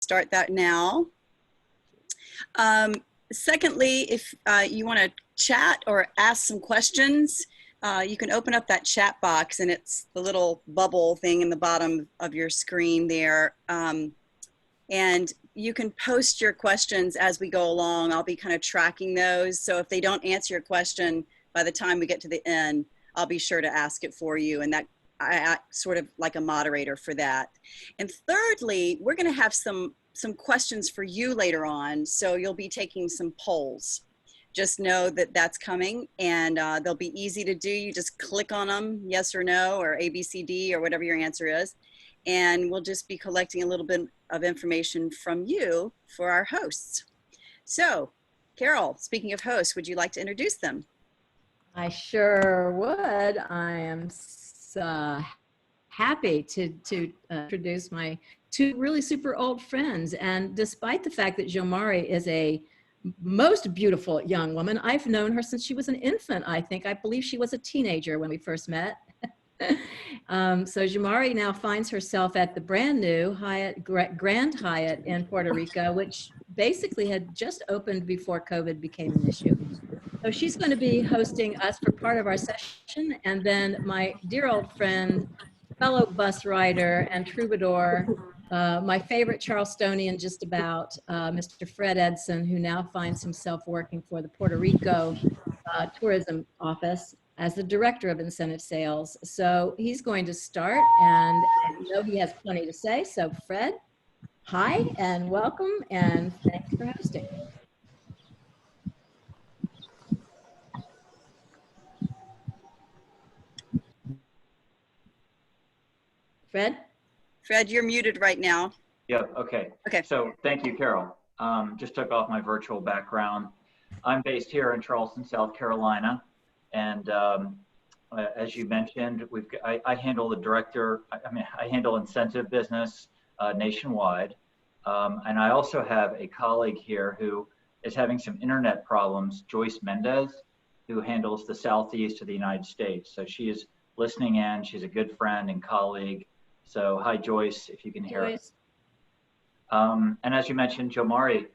start that now. Secondly, if you want to chat or ask some questions, you can open up that chat box, and it's the little bubble thing in the bottom of your screen there. And you can post your questions as we go along. I'll be kind of tracking those. So if they don't answer your question by the time we get to the end, I'll be sure to ask it for you. And that I act sort of like a moderator for that. And thirdly, we're going to have some questions for you later on. So you'll be taking some polls. Just know that that's coming, and they'll be easy to do. You just click on them, yes or no, or A, B, C, D, or whatever your answer is. And we'll just be collecting a little bit of information from you for our hosts. So, Carol, speaking of hosts, would you like to introduce them? I sure would. I am happy to introduce my two really super old friends. And despite the fact that Jomarie is a most beautiful young woman, I've known her since she was an infant, I think. I believe she was a teenager when we first met. So Jomarie now finds herself at the brand new Hyatt, Grand Hyatt in Puerto Rico, which basically had just opened before COVID became an issue. So she's going to be hosting us for part of our session. And then my dear old friend, fellow bus rider and troubadour, my favorite Charlestonian just about, Mr. Fred Edson, who now finds himself working for the Puerto Rico Tourism Office as the Director of Incentive Sales. So he's going to start, and I know he has plenty to say. So Fred, hi and welcome, and thanks for hosting. Fred? Fred, you're muted right now. Yep, okay. So thank you, Carol. Just took off my virtual background. I'm based here in Charleston, South Carolina. And as you mentioned, I handle the I handle incentive business nationwide. And I also have a colleague here who is having some internet problems, Joyce Mendez, who handles the Southeast of the United States. So she is listening in. She's a good friend and colleague. So hi, Joyce, if you can hear us. And as you mentioned, Jomarie,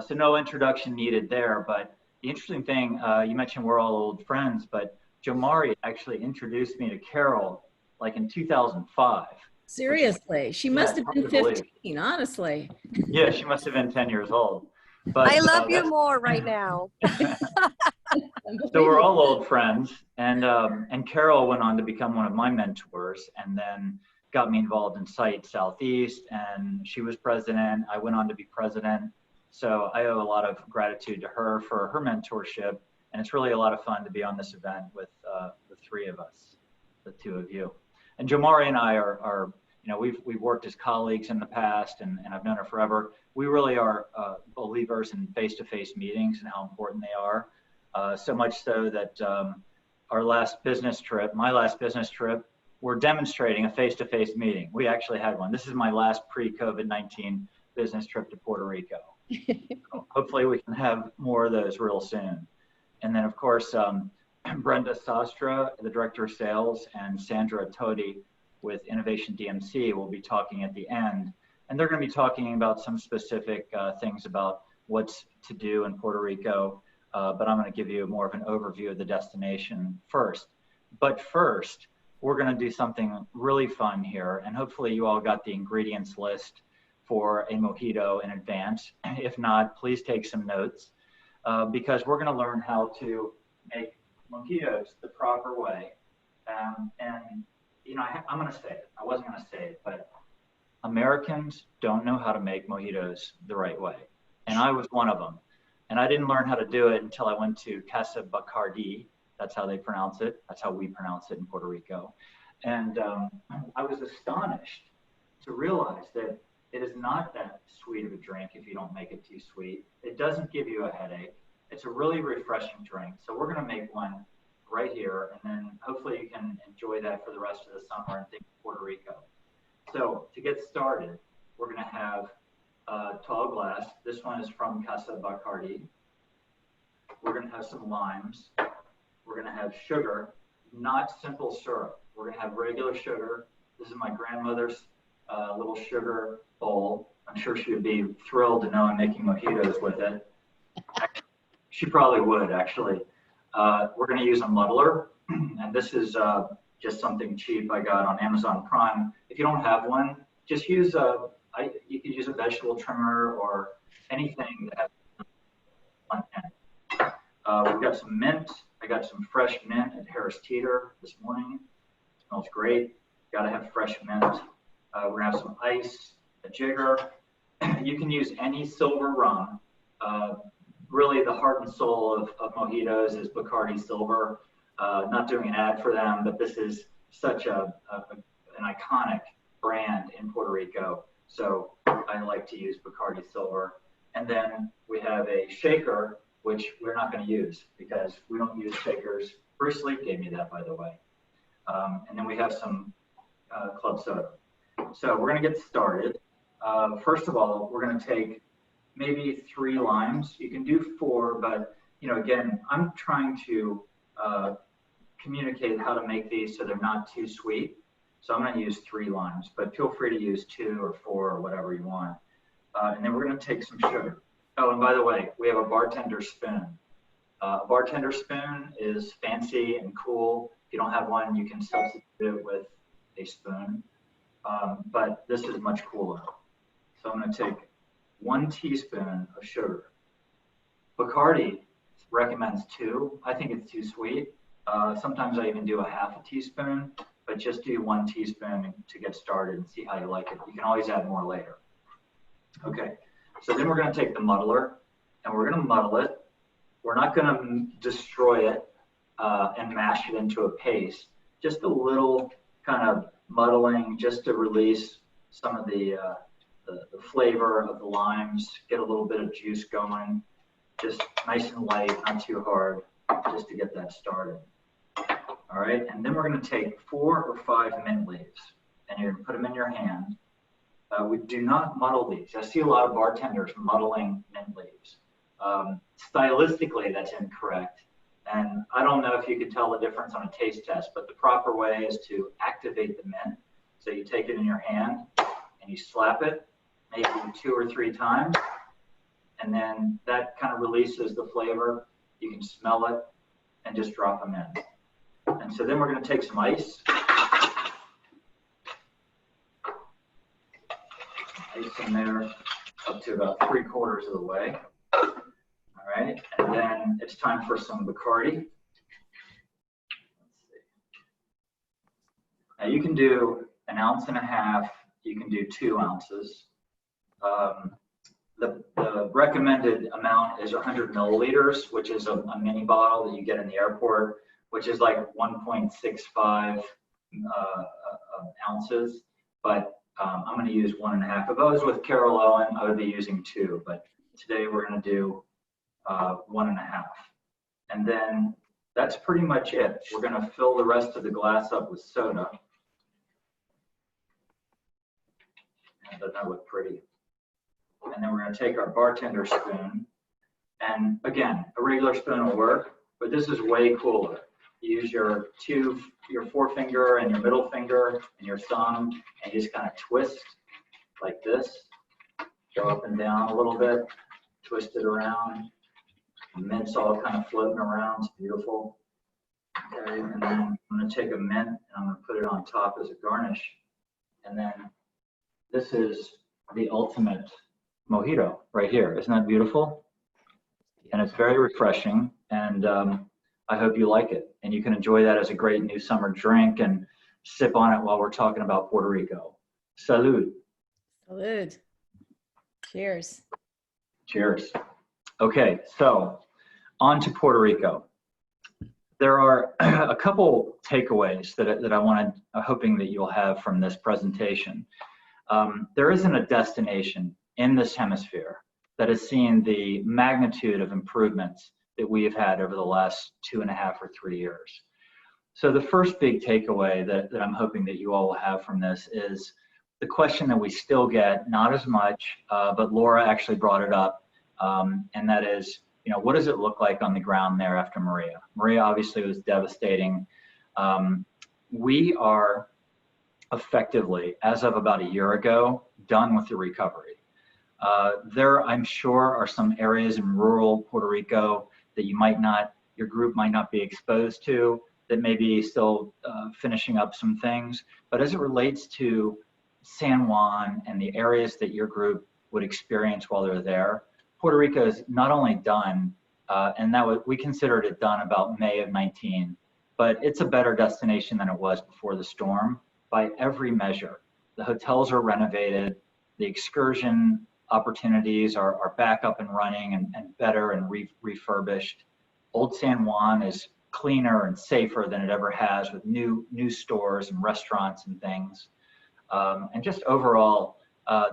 so no introduction needed there, but the interesting thing, you mentioned we're all old friends, but Jomarie actually introduced me to Carol like in 2005. Seriously, she must have been 15, honestly. Yeah, she must have been 10 years old. But I love you more right now. So we're all old friends, and Carol went on to become one of my mentors, and then got me involved in Site Southeast, and she was president. I went on to be president. So I owe a lot of gratitude to her for her mentorship. And it's really a lot of fun to be on this event with the three of us, the two of you. And Jomarie and I are you know, we've worked as colleagues in the past, and I've known her forever. We really are believers in face-to-face meetings and how important they are. So much so that our last business trip, my last business trip, we're demonstrating a face-to-face meeting. We actually had one. This is my last pre-COVID-19 business trip to Puerto Rico. Hopefully we can have more of those real soon. And then of course, Brenda Sastre, the Director of Sales, and Sandra Totti with Innovation DMC will be talking at the end. And they're gonna be talking about some specific things about what's to do in Puerto Rico. But I'm gonna give you more of an overview of the destination first. But first, we're gonna do something really fun here, and hopefully you all got the ingredients list for a mojito in advance. If not, please take some notes, because we're gonna learn how to make mojitos the proper way. And you know, I'm gonna say it, I wasn't gonna say it, but Americans don't know how to make mojitos the right way. And I was one of them. And I didn't learn how to do it until I went to Casa Bacardi. That's how they pronounce it. That's how we pronounce it in Puerto Rico. And I was astonished to realize that it is not that sweet of a drink if you don't make it too sweet. It doesn't give you a headache. It's a really refreshing drink. So we're gonna make one right here, and then hopefully you can enjoy that for the rest of the summer and think of Puerto Rico. So to get started, we're gonna have a tall glass. This one is from Casa Bacardi. We're gonna have some limes. We're gonna have sugar, not simple syrup. We're gonna have regular sugar. This is my grandmother's little sugar bowl. I'm sure she would be thrilled to know I'm making mojitos with it. She probably would, actually. We're going to use a muddler, and this is just something cheap I got on Amazon Prime. If you don't have one, just use you could use a vegetable trimmer or anything that has one end. We've got some mint. I got some fresh mint at Harris Teeter this morning. It smells great. Got to have fresh mint. We're going to have some ice, a jigger. You can use any silver rum. Really, the heart and soul of mojitos is Bacardi Silver. Not doing an ad for them, but this is such an iconic brand in Puerto Rico. So I like to use Bacardi Silver. And then we have a shaker, which we're not going to use because we don't use shakers. Bruce Lee gave me that, by the way. And then we have some club soda. So we're going to get started. First of all, we're going to take maybe 3 limes. You can do 4, but again, I'm trying to communicate how to make these so they're not too sweet. So I'm going to use 3 limes, but feel free to use 2 or 4 or whatever you want. And then we're going to take some sugar. Oh, and by the way, we have a bartender spoon. A bartender spoon is fancy and cool. If you don't have one, you can substitute it with a spoon. But this is much cooler. So I'm going to take 1 teaspoon of sugar. Bacardi recommends 2. I think it's too sweet. Sometimes I even do a ½ teaspoon, but just do 1 teaspoon to get started and see how you like it. You can always add more later. Okay, so then we're going to take the muddler and we're going to muddle it. We're not going to destroy it and mash it into a paste. Just a little kind of muddling just to release some of the flavor of the limes, get a little bit of juice going, just nice and light, not too hard, just to get that started. All right, and then we're going to take 4 or 5 mint leaves, and you're going to put them in your hand. We do not muddle these. I see a lot of bartenders muddling mint leaves. Stylistically, that's incorrect, and I don't know if you can tell the difference on a taste test, but the proper way is to activate the mint. So you take it in your hand, and you slap it, maybe 2 or 3 times, and then that kind of releases the flavor. You can smell it and just drop them in. And so then we're going to take some ice. Ice in there up to about 3/4 of the way. All right, and then it's time for some Bacardi. Let's see. Now you can do 1.5 ounces. You can do 2 ounces. The recommended amount is 100 milliliters, which is a mini bottle that you get in the airport, which is like 1.65 ounces. But I'm going to use 1.5. If I was with Carol Owen, I would be using 2. But today we're going to do 1.5. And then that's pretty much it. We're going to fill the rest of the glass up with soda. And doesn't that look pretty? And then we're going to take our bartender spoon. And again, a regular spoon will work, but this is way cooler. You use your forefinger and your middle finger and your thumb and just kind of twist like this. Go up and down a little bit, twist it around. The mint's all kind of floating around. It's beautiful. Okay, and then I'm going to take a mint and I'm going to put it on top as a garnish. And then this is the ultimate mojito right here. Isn't that beautiful? And it's very refreshing, and I hope you like it. And you can enjoy that as a great new summer drink and sip on it while we're talking about Puerto Rico. Salud. Salud. Cheers. Cheers. Okay, so on to Puerto Rico. There are a couple takeaways that I'm hoping that you'll have from this presentation. There isn't a destination in this hemisphere that has seen the magnitude of improvements that we have had over the last 2.5 or 3 years. So the first big takeaway that I'm hoping that you all will have from this is the question that we still get, not as much, but Laura actually brought it up, and that is, what does it look like on the ground there after Maria? Maria obviously was devastating. We are effectively, as of about a year ago, done with the recovery. There, I'm sure, are some areas in rural Puerto Rico that your group might not be exposed to, that may be still finishing up some things. But as it relates to San Juan and the areas that your group would experience while they're there, Puerto Rico is not only done, and we considered it done about May of 19, but it's a better destination than it was before the storm by every measure. The hotels are renovated, the excursion opportunities are back up and running and better and refurbished. Old San Juan is cleaner and safer than it ever has, with new stores and restaurants and things. And just overall,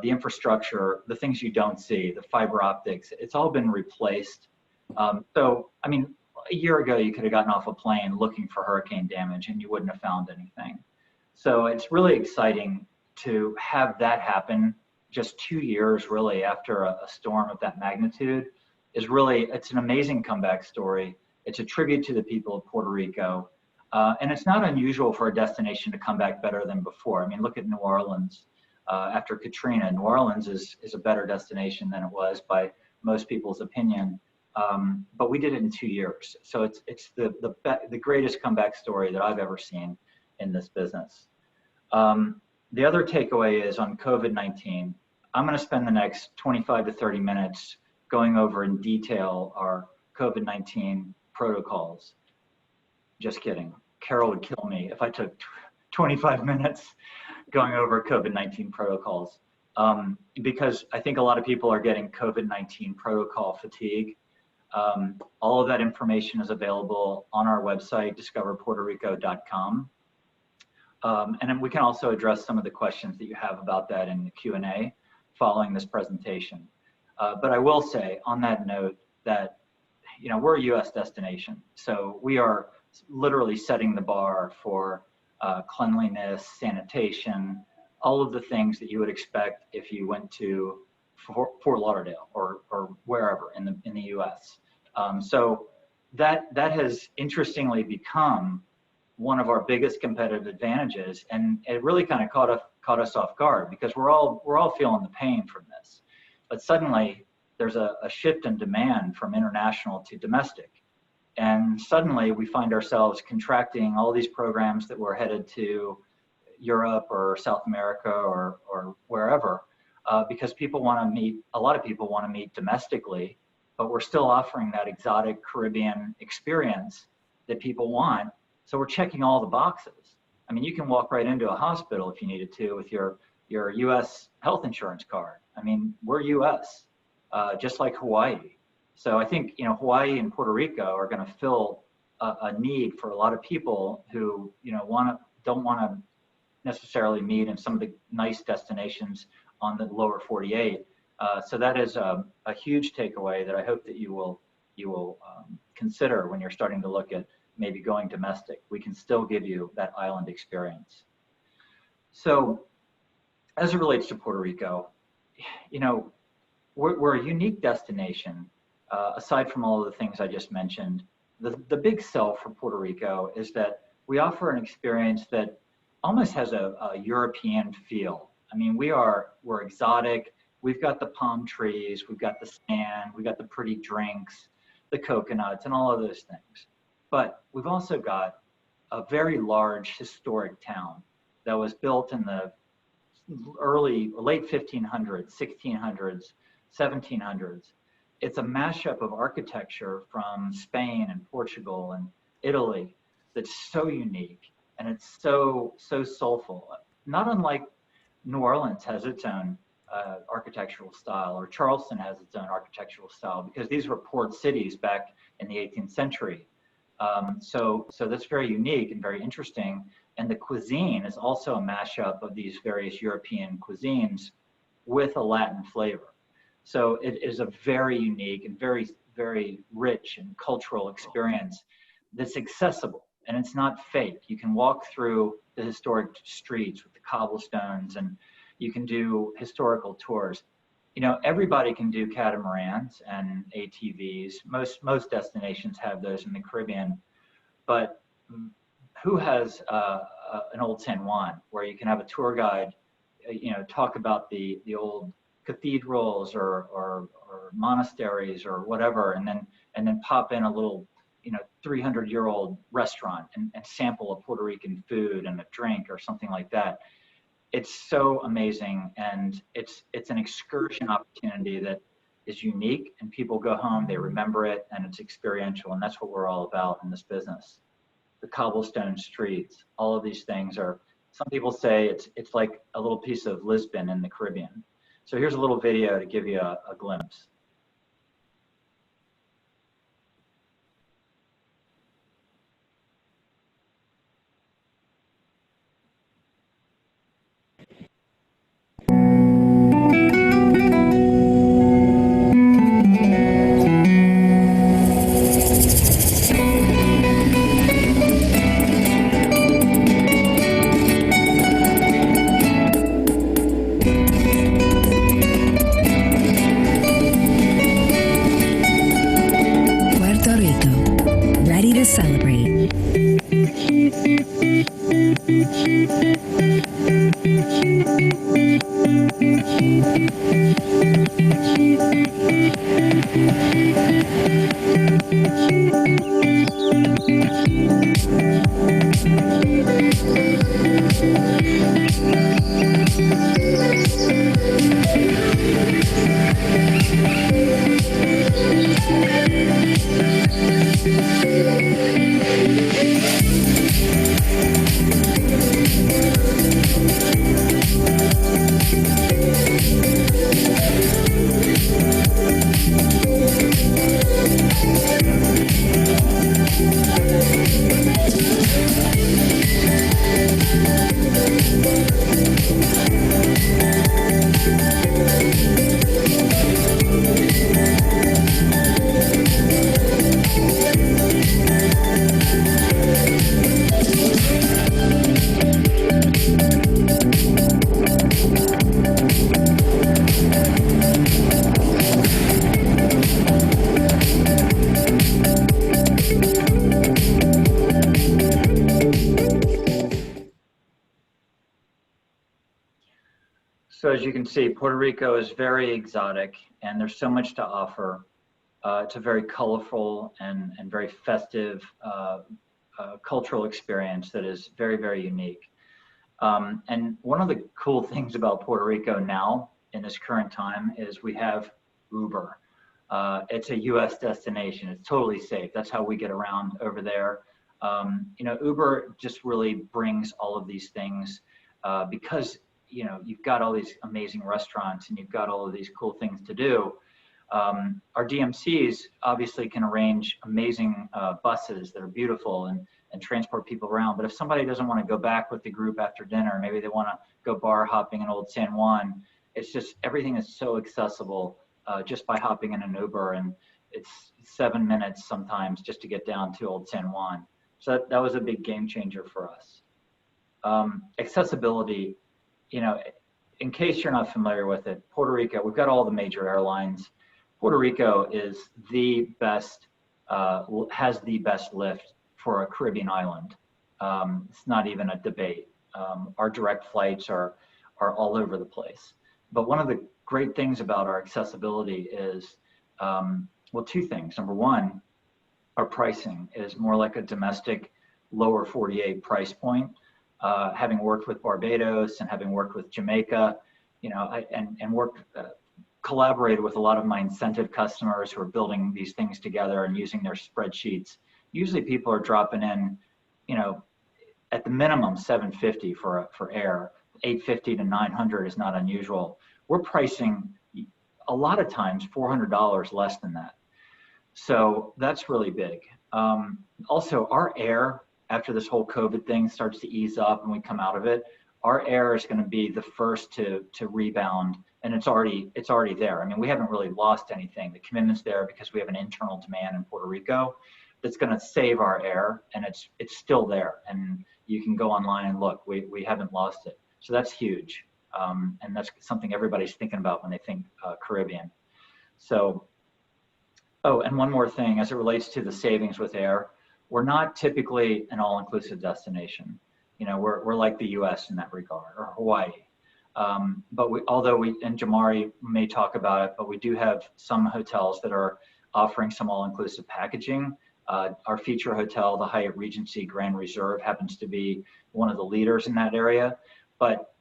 the infrastructure, the things you don't see, the fiber optics, it's all been replaced. So, I mean, a year ago, you could have gotten off a plane looking for hurricane damage and you wouldn't have found anything. So it's really exciting to have that happen just 2 years really after a storm of that magnitude. It's an amazing comeback story. It's a tribute to the people of Puerto Rico. And it's not unusual for a destination to come back better than before. I mean, look at New Orleans. After Katrina, New Orleans is a better destination than it was by most people's opinion. But we did it in 2 years. So it's the greatest comeback story that I've ever seen in this business. The other takeaway is on COVID-19. I'm going to spend the next 25 to 30 minutes going over in detail our COVID-19 protocols. Just kidding. Carol would kill me if I took 25 minutes going over COVID-19 protocols, because I think a lot of people are getting COVID-19 protocol fatigue. All of that information is available on our website, discoverpuertorico.com. And then we can also address some of the questions that you have about that in the Q&A following this presentation. But I will say on that note that, we're a US destination. So we are literally setting the bar for cleanliness, sanitation, all of the things that you would expect if you went to Fort Lauderdale or wherever in the US. So that has interestingly become one of our biggest competitive advantages, and it really kind of caught us off guard, because we're all feeling the pain from this. But suddenly there's a shift in demand from international to domestic, and suddenly we find ourselves contracting all these programs that were headed to Europe or South America or wherever, because a lot of people want to meet domestically, but we're still offering that exotic Caribbean experience that people want. So we're checking all the boxes. I mean, you can walk right into a hospital if you needed to with your US health insurance card. I mean, we're US, just like Hawaii. So I think, Hawaii and Puerto Rico are going to fill a need for a lot of people who, don't want to necessarily meet in some of the nice destinations on the lower 48. So that is a huge takeaway that I hope that you will consider when you're starting to look at maybe going domestic. We can still give you that island experience. So as it relates to Puerto Rico, we're a unique destination. Aside from all of the things I just mentioned, the big sell for Puerto Rico is that we offer an experience that almost has a European feel. I mean, we're exotic. We've got the palm trees, we've got the sand, we've got the pretty drinks, the coconuts, and all of those things. But we've also got a very large historic town that was built in the late 1500s, 1600s, 1700s. It's a mashup of architecture from Spain and Portugal and Italy that's so unique, and it's so soulful. Not unlike New Orleans has its own architectural style, or Charleston has its own architectural style, because these were port cities back in the 18th century. So that's very unique and very interesting. And the cuisine is also a mashup of these various European cuisines with a Latin flavor. So it is a very unique and very, very rich and cultural experience that's accessible, and it's not fake. You can walk through the historic streets with the cobblestones, and you can do historical tours. Everybody can do catamarans and ATVs. Most destinations have those in the Caribbean, but who has an old San Juan where you can have a tour guide, talk about the old cathedrals or monasteries or whatever, and then pop in a little 300-year-old restaurant and sample a Puerto Rican food and a drink or something like that. It's so amazing, and it's an excursion opportunity that is unique, and people go home, they remember it, and it's experiential, and that's what we're all about in this business. The cobblestone streets, all of these things are, some people say it's like a little piece of Lisbon in the Caribbean. So here's a little video to give you a glimpse. Celebrate. So as you can see, Puerto Rico is very exotic, and there's so much to offer. It's a very colorful and very festive cultural experience that is very, very unique. And one of the cool things about Puerto Rico now in this current time is we have Uber. It's a US destination. It's totally safe. That's how we get around over there. Uber just really brings all of these things because you've got all these amazing restaurants and you've got all of these cool things to do. Our DMCs obviously can arrange amazing buses that are beautiful and transport people around. But if somebody doesn't want to go back with the group after dinner, maybe they want to go bar hopping in Old San Juan, it's just, everything is so accessible just by hopping in an Uber, and it's 7 minutes sometimes just to get down to Old San Juan. So that was a big game changer for us. Accessibility, in case you're not familiar with it, Puerto Rico, we've got all the major airlines. Puerto Rico is the best, has the best lift for a Caribbean island. It's not even a debate. Our direct flights are all over the place. But one of the great things about our accessibility is, well, two things. Number one, our pricing is more like a domestic lower 48 price point. Having worked with Barbados and having worked with Jamaica, collaborated with a lot of my incentive customers who are building these things together and using their spreadsheets. Usually people are dropping in, at the minimum 750 for air. 850 to 900 is not unusual. We're pricing a lot of times $400 less than that. So that's really big. Also, our air, after this whole COVID thing starts to ease up and we come out of it, our air is going to be the first to rebound, and it's already there. I mean, we haven't really lost anything. The commitment's there because we have an internal demand in Puerto Rico that's going to save our air, and it's still there. And you can go online and look. We haven't lost it. So that's huge, and that's something everybody's thinking about when they think Caribbean. So, oh, and one more thing as it relates to the savings with air. We're not typically an all-inclusive destination. We're like the US in that regard, or Hawaii. But although and Jomarie may talk about it, but we do have some hotels that are offering some all-inclusive packaging. Our feature hotel, the Hyatt Regency Grand Reserve, happens to be one of the leaders in that area. But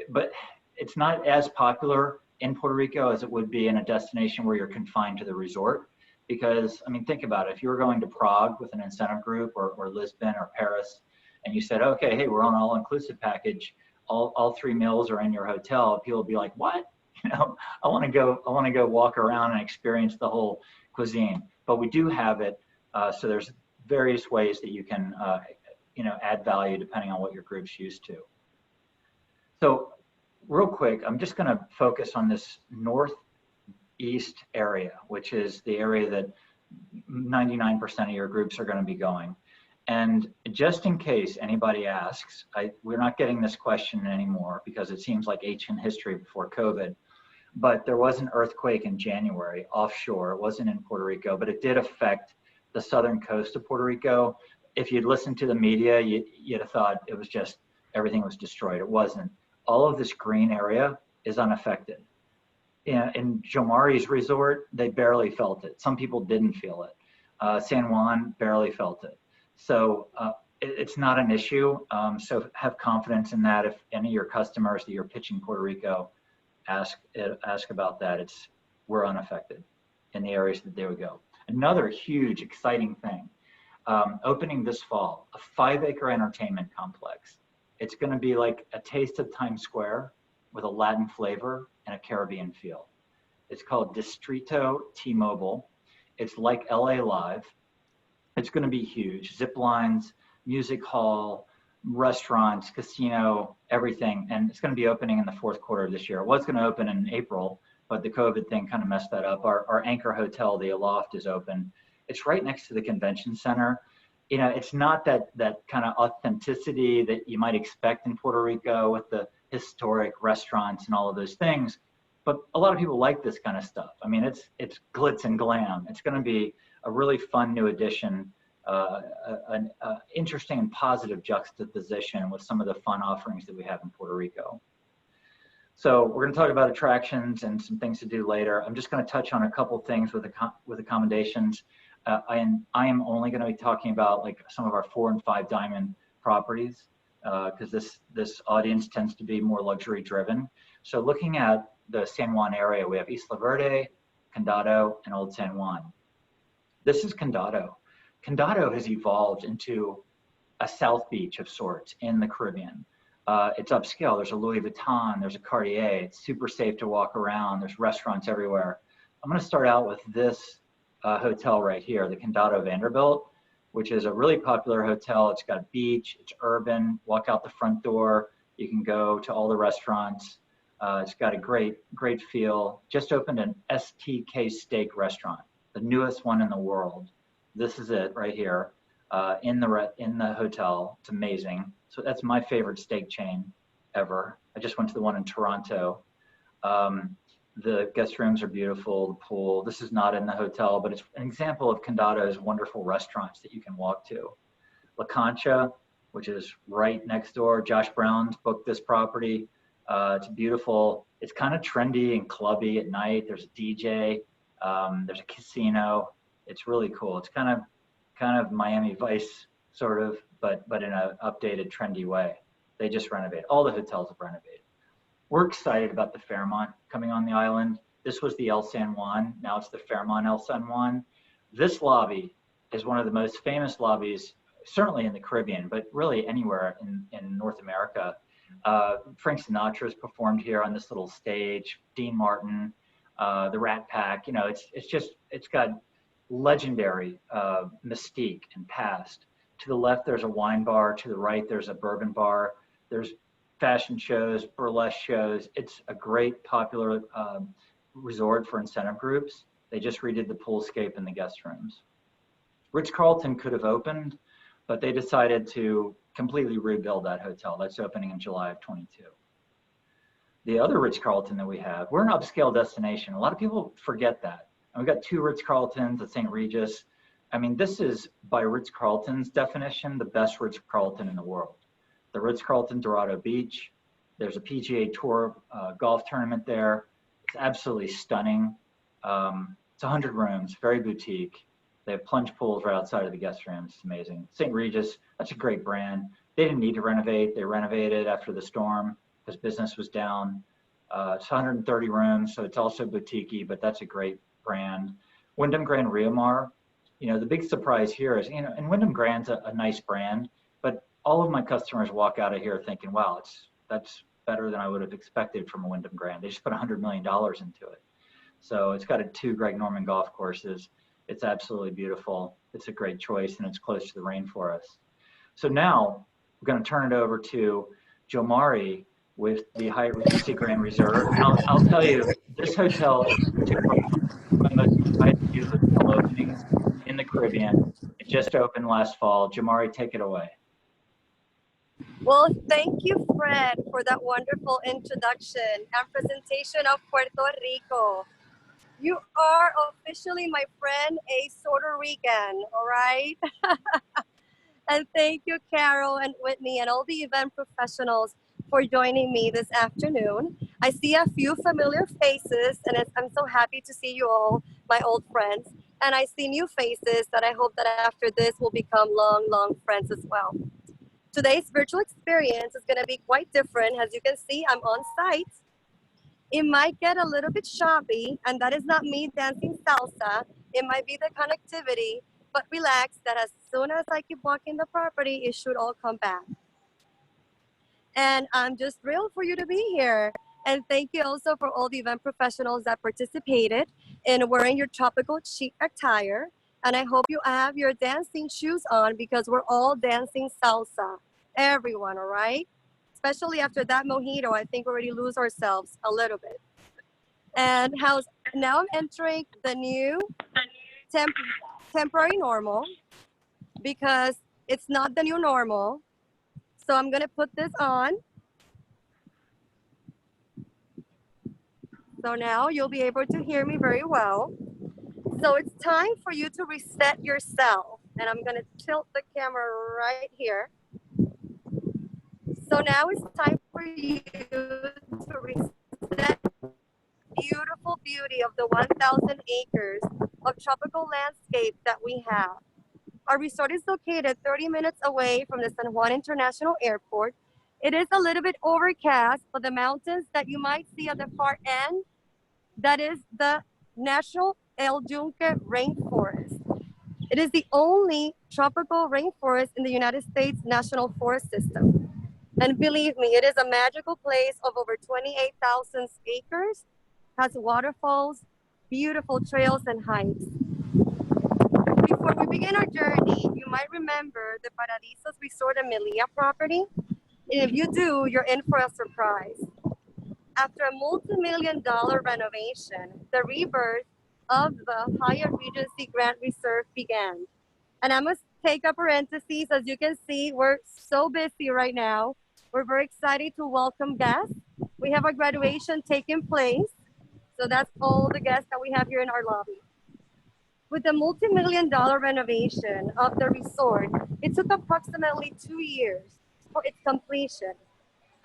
but it's not as popular in Puerto Rico as it would be in a destination where you're confined to the resort. Because, I mean, think about it. If you were going to Prague with an incentive group, or Lisbon or Paris, and you said, okay, hey, we're on an all-inclusive package, all 3 meals are in your hotel, people would be like, what? I want to go walk around and experience the whole cuisine. But we do have it, so there's various ways that you can add value depending on what your group's used to. So real quick, I'm just going to focus on this northeast area, which is the area that 99% of your groups are going to be going. And just in case anybody asks, we're not getting this question anymore because it seems like ancient history before COVID, but there was an earthquake in January offshore. It wasn't in Puerto Rico, but it did affect the southern coast of Puerto Rico. If you'd listened to the media, you'd have thought it was just everything was destroyed. It wasn't. All of this green area is unaffected. In Jomarie's resort, they barely felt it. Some people didn't feel it. San Juan barely felt it. So it's not an issue. So have confidence in that. If any of your customers that you're pitching Puerto Rico ask about that, we're unaffected in the areas that they would go. Another huge, exciting thing, opening this fall, a 5-acre entertainment complex. It's going to be like a taste of Times Square with a Latin flavor and a Caribbean feel. It's called Distrito T-Mobile. It's like LA Live. It's going to be huge. Zip lines, music hall, restaurants, casino, everything. And it's going to be opening in the 4th quarter of this year. It was going to open in April, but the COVID thing kind of messed that up. Our anchor hotel, the Aloft, is open. It's right next to the convention center. It's not that kind of authenticity that you might expect in Puerto Rico with the historic restaurants and all of those things. But a lot of people like this kind of stuff. I mean, it's glitz and glam. It's going to be a really fun new addition, an interesting and positive juxtaposition with some of the fun offerings that we have in Puerto Rico. So we're going to talk about attractions and some things to do later. I'm just going to touch on a couple things with accommodations. I am only going to be talking about like some of our 4 and 5 diamond properties because this audience tends to be more luxury driven. So looking at the San Juan area, we have Isla Verde, Condado, and Old San Juan. This is Condado. Condado has evolved into a South Beach of sorts in the Caribbean. It's upscale. There's a Louis Vuitton, there's a Cartier. It's super safe to walk around. There's restaurants everywhere. I'm going to start out with this hotel right here, the Condado Vanderbilt, which is a really popular hotel. It's got a beach, it's urban, walk out the front door. You can go to all the restaurants. It's got a great feel. Just opened an STK steak restaurant, the newest one in the world. This is it right here in the hotel. It's amazing. So that's my favorite steak chain ever. I just went to the one in Toronto. The guest rooms are beautiful, the pool. This is not in the hotel, but it's an example of Condado's wonderful restaurants that you can walk to. La Concha, which is right next door. Josh Brown's booked this property. It's beautiful. It's kind of trendy and clubby at night. There's a DJ. There's a casino. It's really cool. It's kind of Miami Vice sort of, but in an updated, trendy way. They just renovated. All the hotels have renovated. We're excited about the Fairmont coming on the island. This was the El San Juan. Now it's the Fairmont El San Juan. This lobby is one of the most famous lobbies, certainly in the Caribbean, but really anywhere in North America. Frank Sinatra's performed here on this little stage. Dean Martin, the Rat Pack. It's got legendary mystique and past. To the left, there's a wine bar. To the right, there's a bourbon bar. There's fashion shows, burlesque shows. It's a great popular resort for incentive groups. They just redid the poolscape and the guest rooms. Ritz-Carlton could have opened, but they decided to completely rebuild that hotel. That's opening in July of 22. The other Ritz-Carlton that we have, we're an upscale destination. A lot of people forget that. And we've got 2 Ritz-Carltons at St. Regis. I mean, this is, by Ritz-Carlton's definition, the best Ritz-Carlton in the world. The Ritz-Carlton Dorado Beach, There's a PGA Tour golf tournament there. It's absolutely stunning. It's 100 rooms, very boutique. They have plunge pools right outside of the guest rooms. It's amazing. St. Regis, that's a great brand. They didn't need to renovate. They renovated after the storm because business was down. It's 130 rooms, so it's also boutique-y, but that's a great brand. Wyndham Grand Riomar, the big surprise here is, and Wyndham Grand's a nice brand, but all of my customers walk out of here thinking, wow, that's better than I would have expected from a Wyndham Grand. They just put $100 million into it. So it's got 2 Greg Norman golf courses. It's absolutely beautiful. It's a great choice, and it's close to the rainforest. So now we're going to turn it over to Jomarie with the Hyatt Regency Grand Reserve. And I'll tell you, this hotel is one of the most exciting hotel openings in the Caribbean. It just opened last fall. Jomarie, take it away. Well, thank you, Fred, for that wonderful introduction and presentation of Puerto Rico. You are officially my friend, a Puerto Rican, all right? And thank you, Carol and Whitney and all the event professionals for joining me this afternoon. I see a few familiar faces, and I'm so happy to see you all, my old friends. And I see new faces that I hope that after this will become long, long friends as well. Today's virtual experience is going to be quite different. As you can see, I'm on site. It might get a little bit choppy, and that is not me dancing salsa. It might be the connectivity, but relax that as soon as I keep walking the property, it should all come back. And I'm just thrilled for you to be here. And thank you also for all the event professionals that participated in wearing your tropical chic attire. And I hope you have your dancing shoes on because we're all dancing salsa. Everyone, all right? Especially after that mojito, I think we already lose ourselves a little bit. And now I'm entering the new temporary normal because it's not the new normal. So I'm gonna put this on. So now you'll be able to hear me very well. So it's time for you to reset yourself. And I'm gonna tilt the camera right here. So now it's time for you to reset the beautiful beauty of the 1,000 acres of tropical landscape that we have. Our resort is located 30 minutes away from the San Juan International Airport. It is a little bit overcast, but the mountains that you might see at the far end, that is the National El Yunque Rainforest. It is the only tropical rainforest in the United States National Forest System. And believe me, it is a magical place of over 28,000 acres, has waterfalls, beautiful trails and hikes. Before we begin our journey, you might remember the Paradisos Resort and Melia property. And if you do, you're in for a surprise. After a multi-million-dollar renovation, the rebirth of the Hyatt Regency Grand Reserve began. And I must take a parenthesis. As you can see, we're so busy right now. We're very excited to welcome guests. We have a graduation taking place. So that's all the guests that we have here in our lobby. With the multi-million-dollar renovation of the resort, it took approximately 2 years for its completion.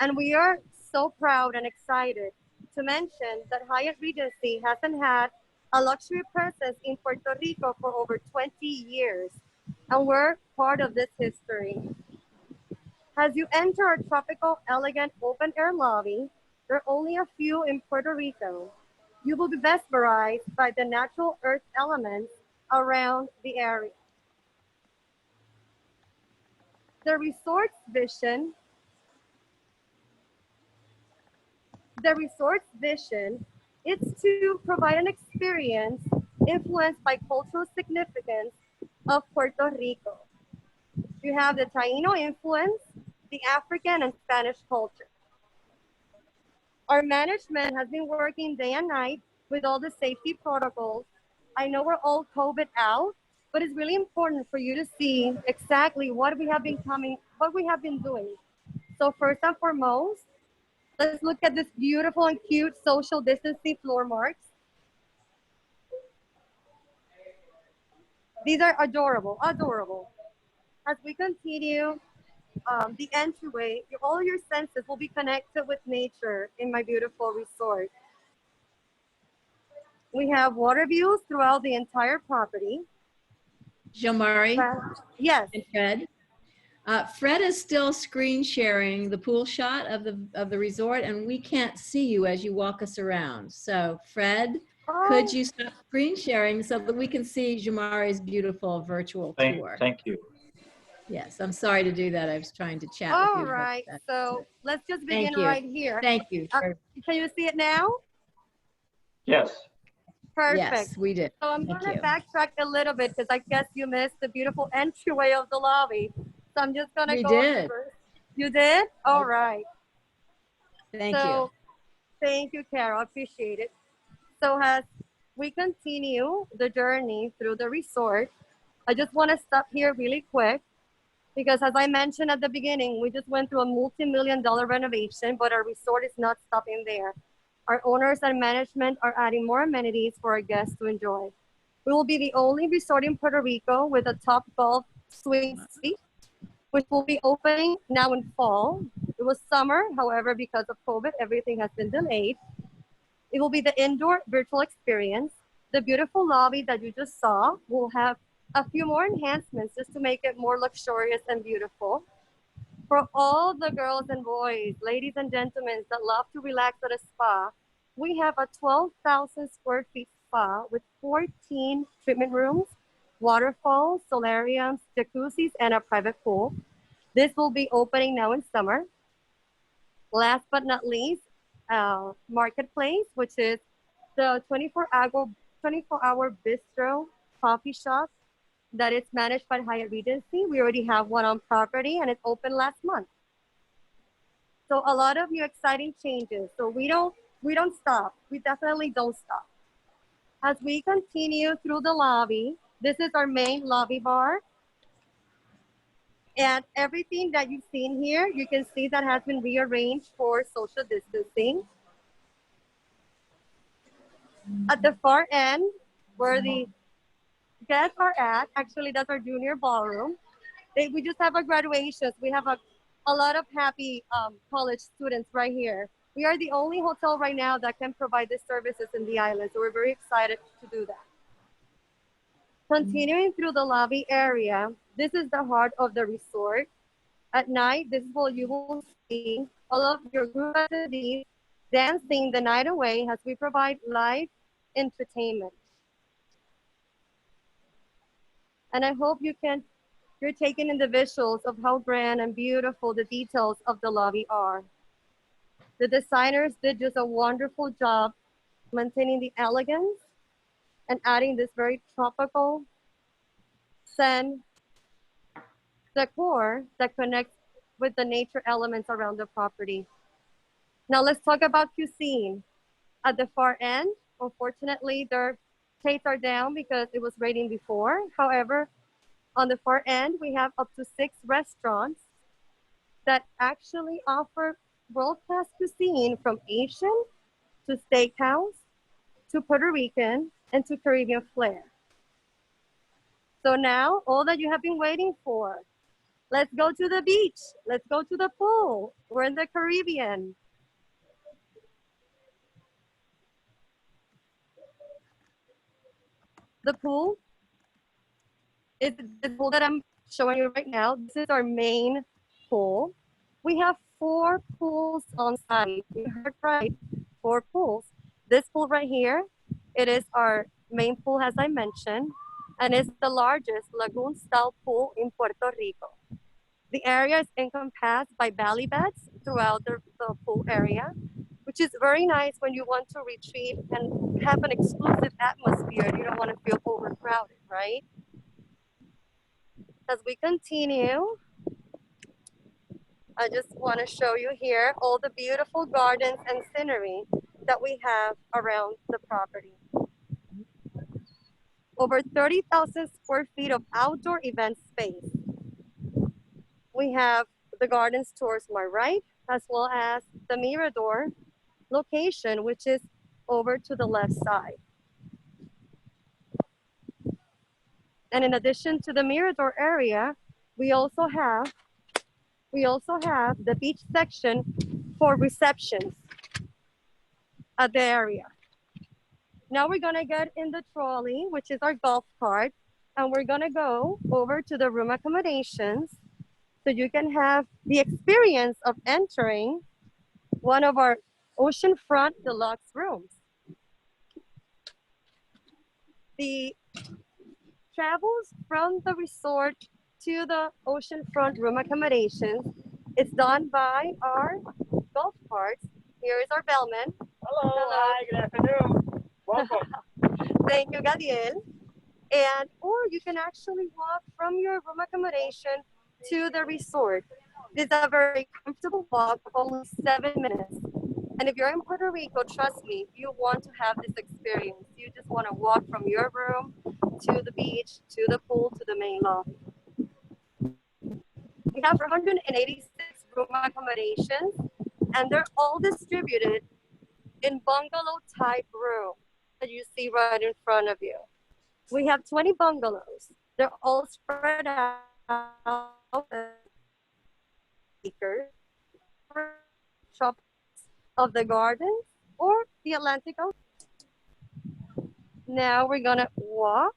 And we are so proud and excited to mention that Hyatt Regency hasn't had a luxury presence in Puerto Rico for over 20 years. And we're part of this history. As you enter our tropical, elegant, open-air lobby, there are only a few in Puerto Rico. You will be mesmerized by the natural earth elements around the area. The resort's vision is to provide an experience influenced by cultural significance of Puerto Rico. You have the Taino influence, the African and Spanish culture. Our management has been working day and night with all the safety protocols. I know we're all COVID out, but it's really important for you to see exactly what we have been doing. So first and foremost, let's look at this beautiful and cute social distancing floor marks. These are adorable, adorable. As we continue the entryway, all your senses will be connected with nature in my beautiful resort. We have water views throughout the entire property. Jomarie Yes. and Fred. Fred is still screen sharing the pool shot of the resort, and we can't see you as you walk us around. So, Fred, could you stop screen sharing so that we can see Jomarie's beautiful virtual tour? Thank you. Yes, I'm sorry to do that. I was trying to chat with you. All right, so let's just begin Thank you. right here. Thank you. Can you see it now? Yes. Perfect. Yes, we did. So I'm going to backtrack a little bit because I guess you missed the beautiful entryway of the lobby. So I'm just going to go. Did. You did? All right. Thank you. Thank you, Carol. I appreciate it. So as we continue the journey through the resort, I just want to stop here really quick because as I mentioned at the beginning, we just went through a multi-million-dollar renovation, but our resort is not stopping there. Our owners and management are adding more amenities for our guests to enjoy. We will be the only resort in Puerto Rico with a top golf swing suite, which will be opening now in fall. It was summer, however, because of COVID, everything has been delayed. It will be the indoor virtual experience. The beautiful lobby that you just saw will have a few more enhancements just to make it more luxurious and beautiful. For all the girls and boys, ladies and gentlemen that love to relax at a spa, we have a 12,000 square feet spa with 14 treatment rooms, waterfalls, solariums, jacuzzis, and a private pool. This will be opening now in summer. Last but not least, Marketplace, which is the 24-hour bistro coffee shop that is managed by Hyatt Regency. We already have one on property and it opened last month. So a lot of new exciting changes. So we don't stop. We definitely don't stop. As we continue through the lobby, this is our main lobby bar. And everything that you've seen here, you can see that has been rearranged for social distancing. At the far end, where the guests are at, actually that's our junior ballroom. We just have our graduations. We have a lot of happy college students right here. We are the only hotel right now that can provide these services in the island, so we're very excited to do that. Continuing through the lobby area, this is the heart of the resort. At night, this is what you will see all of your group attendees dancing the night away as we provide live entertainment. And I hope you're taking in the visuals of how grand and beautiful the details of the lobby are. The designers did just a wonderful job maintaining the elegance and adding this very tropical Zen decor that connects with the nature elements around the property. Now let's talk about cuisine. At the far end, unfortunately, their plates are down because it was raining before. However, on the far end, we have up to 6 restaurants that actually offer world-class cuisine from Asian to steakhouse to Puerto Rican and to Caribbean flair. So now, all that you have been waiting for, let's go to the beach. Let's go to the pool. We're in the Caribbean. The pool is the pool that I'm showing you right now. This is our main pool. We have 4 pools on site. You heard right, 4 pools. This pool right here, it is our main pool, as I mentioned, and it's the largest lagoon-style pool in Puerto Rico. The area is encompassed by valley beds throughout the pool area, which is very nice when you want to retreat and have an exclusive atmosphere. You don't want to feel overcrowded, right? As we continue, I just want to show you here all the beautiful gardens and scenery that we have around the property. Over 30,000 square feet of outdoor event space. We have the gardens towards my right, as well as the Mirador location, which is over to the left side. And in addition to the Mirador area, we also have we also have the beach section for receptions at the area. Now we're gonna get in the trolley, which is our golf cart, and we're gonna go over to the room accommodations so you can have the experience of entering one of our oceanfront deluxe rooms. The travels from the resort to the oceanfront room accommodations is done by our golf carts. Here is our bellman. Hello, hi, good afternoon. Welcome. Thank you, Gadiel. And or you can actually walk from your room accommodation to the resort. This is a very comfortable walk of only 7 minutes. And if you're in Puerto Rico, trust me, you want to have this experience. You just want to walk from your room to the beach, to the pool, to the main lobby. We have 186 room accommodations, and they're all distributed in bungalow type rooms that you see right in front of you. We have 20 bungalows. They're all spread out acres of the gardens or the Atlantic Ocean. Now we're gonna walk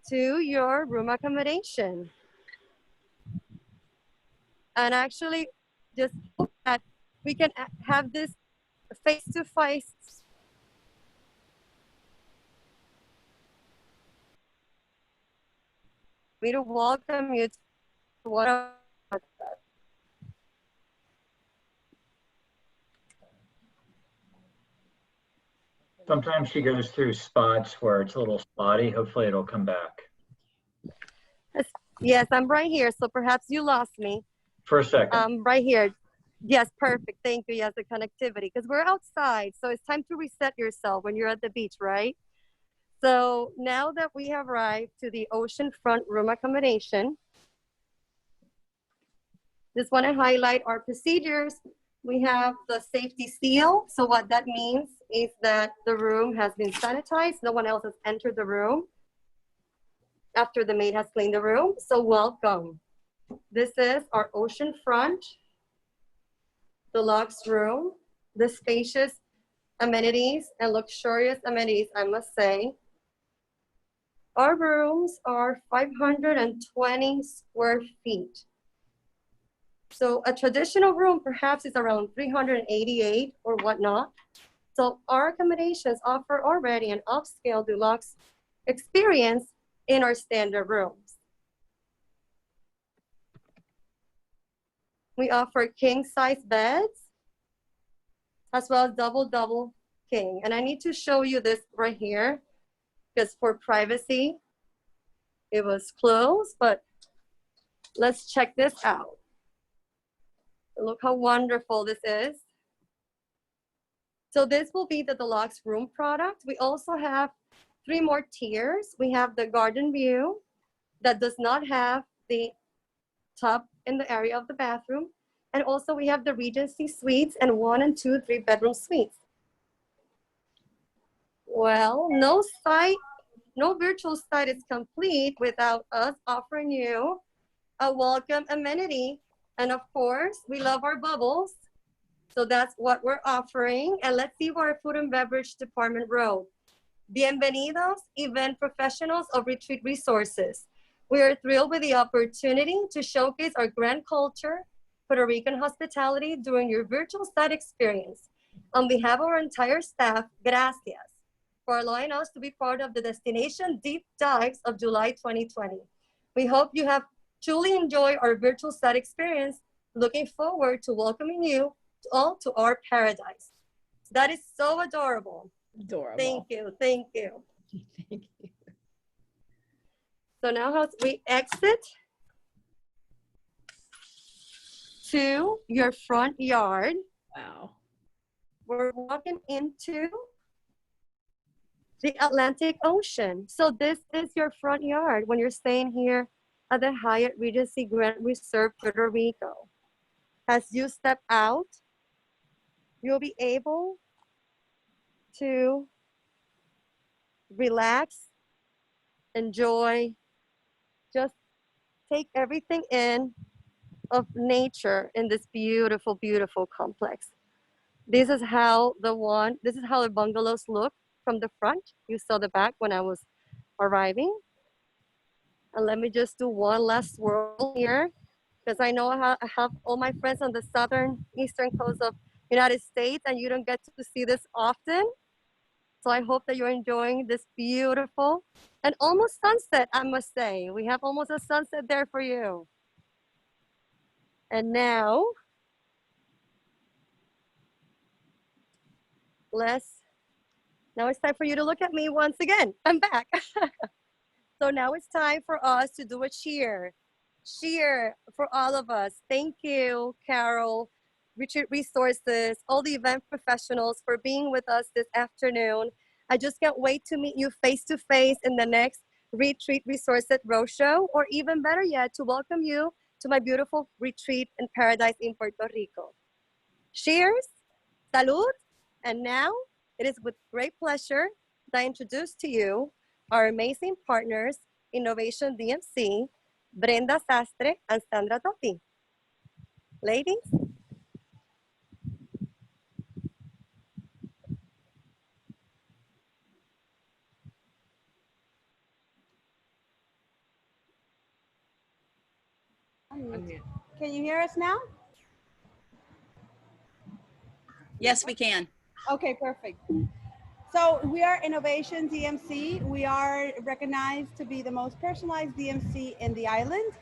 to your room accommodation. And actually just hope that we can have this face-to-face me to welcome you to one of our. Sometimes she goes through spots where it's a little spotty. Hopefully it'll come back. Yes, I'm right here. So perhaps you lost me. For a second. Right here. Yes, perfect. Thank you. Yes, the connectivity. Because we're outside. So it's time to reset yourself when you're at the beach, right? So now that we have arrived to the oceanfront room accommodation, just want to highlight our procedures. We have the safety seal. So what that means is that the room has been sanitized. No one else has entered the room after the maid has cleaned the room. So welcome. This is our oceanfront deluxe room. The spacious amenities and luxurious amenities, I must say. Our rooms are 520 square feet. So a traditional room perhaps is around 388 or whatnot. So our accommodations offer already an upscale deluxe experience in our standard rooms. We offer king size beds as well as double king. And I need to show you this right here because for privacy, it was closed, but let's check this out. Look how wonderful this is. So this will be the deluxe room product. We also have 3 more tiers. We have the garden view that does not have the tub in the area of the bathroom. And also we have the Regency suites and 1 and 2, 3 bedroom suites. Well, no virtual site is complete without us offering you a welcome amenity. And of course, we love our bubbles. So that's what we're offering. And let's see where our food and beverage department wrote. Bienvenidos, event professionals of Retreat Resources. We are thrilled with the opportunity to showcase our grand culture, Puerto Rican hospitality during your virtual site experience. On behalf of our entire staff, gracias for allowing us to be part of the Destination Deep Dives of July 2020. We hope you have truly enjoyed our virtual site experience. Looking forward to welcoming you all to our paradise. That is so adorable. Adorable. Thank you, thank you. Thank you. So now as we exit to your front yard, Wow. we're walking into the Atlantic Ocean. So this is your front yard when you're staying here at the Hyatt Regency Grand Reserve, Puerto Rico. As you step out, you'll be able to relax, enjoy, just take everything in of nature in this beautiful, beautiful complex. This is how the bungalows look from the front. You saw the back when I was arriving. And let me just do one last swirl here, because I know I have all my friends on the southern eastern coast of United States, and you don't get to see this often. So I hope that you're enjoying this beautiful and almost sunset, I must say. We have almost a sunset there for you. And now, now it's time for you to look at me once again. I'm back. So now it's time for us to do a cheer. Cheer for all of us. Thank you, Carol, Retreat Resources, all the event professionals for being with us this afternoon. I just can't wait to meet you face to face in the next Retreat Resources Roadshow, or even better yet, to welcome you to my beautiful retreat in paradise in Puerto Rico. Cheers, salud, and now it is with great pleasure that I introduce to you our amazing partners, Innovation DMC, Brenda Sastre and Sandra Totti. Ladies. Can you hear us now? Yes, we can. Okay, perfect. So we are Innovation DMC. We are recognized to be the most personalized DMC in the island.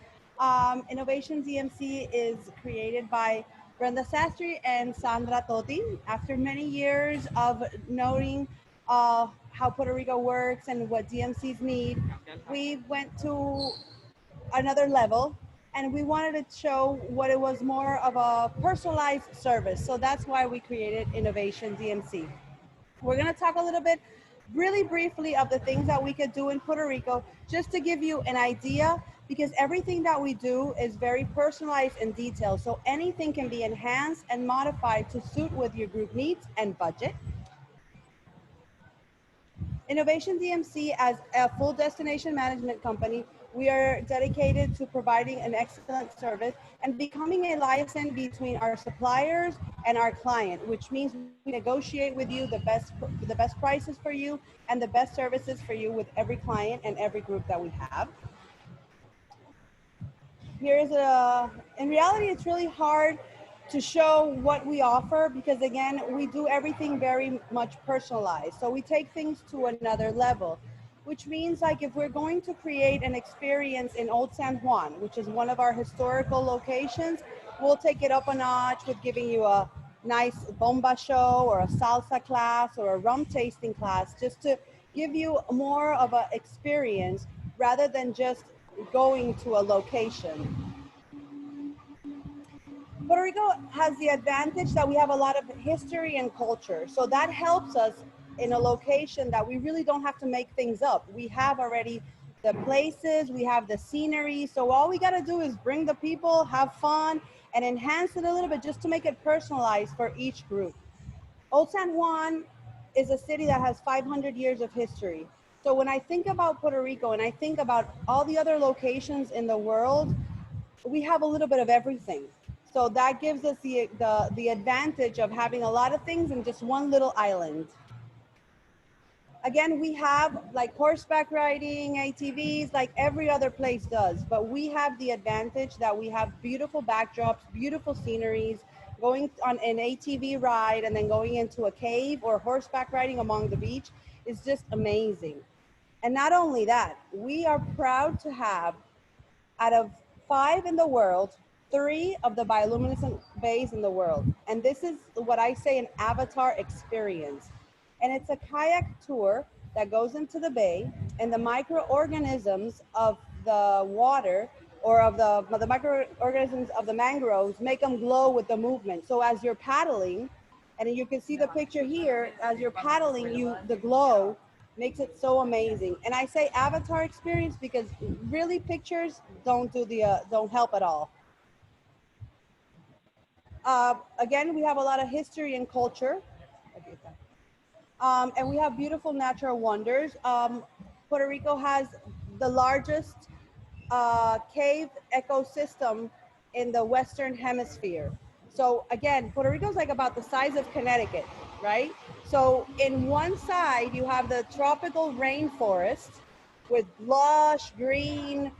Innovation DMC is created by Brenda Sastre and Sandra Totti. After many years of knowing how Puerto Rico works and what DMCs need, we went to another level, and we wanted to show what it was more of a personalized service. So that's why we created Innovation DMC. We're going to talk a little bit really briefly of the things that we could do in Puerto Rico, just to give you an idea, because everything that we do is very personalized and detailed. So anything can be enhanced and modified to suit with your group needs and budget. Innovation DMC, as a full destination management company, we are dedicated to providing an excellent service and becoming a liaison between our suppliers and our client, which means we negotiate with you the best prices for you and the best services for you with every client and every group that we have. In reality, it's really hard to show what we offer, because again, we do everything very much personalized. So we take things to another level, which means, like, if we're going to create an experience in Old San Juan, which is one of our historical locations, we'll take it up a notch with giving you a nice bomba show or a salsa class or a rum tasting class, just to give you more of an experience rather than just going to a location. Puerto Rico has the advantage that we have a lot of history and culture. So that helps us in a location that we really don't have to make things up. We have already the places, we have the scenery. So all we got to do is bring the people, have fun, and enhance it a little bit just to make it personalized for each group. Old San Juan is a city that has 500 years of history. So when I think about Puerto Rico and I think about all the other locations in the world, we have a little bit of everything. So that gives us the advantage of having a lot of things in just one little island. Again, we have like horseback riding, ATVs, like every other place does, but we have the advantage that we have beautiful backdrops, beautiful sceneries, going on an ATV ride and then going into a cave or horseback riding along the beach is just amazing. And not only that, we are proud to have, out of 5 in the world, 3 of the bioluminescent bays in the world. And this is what I say an avatar experience. And it's a kayak tour that goes into the bay, and the microorganisms of the water or of the microorganisms of the mangroves make them glow with the movement. So as you're paddling, and you can see the picture here, as you're paddling, the glow makes it so amazing. And I say avatar experience because really pictures don't help at all. Again, we have a lot of history and culture. And we have beautiful natural wonders. Puerto Rico has the largest cave ecosystem in the Western Hemisphere. So again, Puerto Rico is like about the size of Connecticut, right? So in one side, you have the tropical rainforest with lush green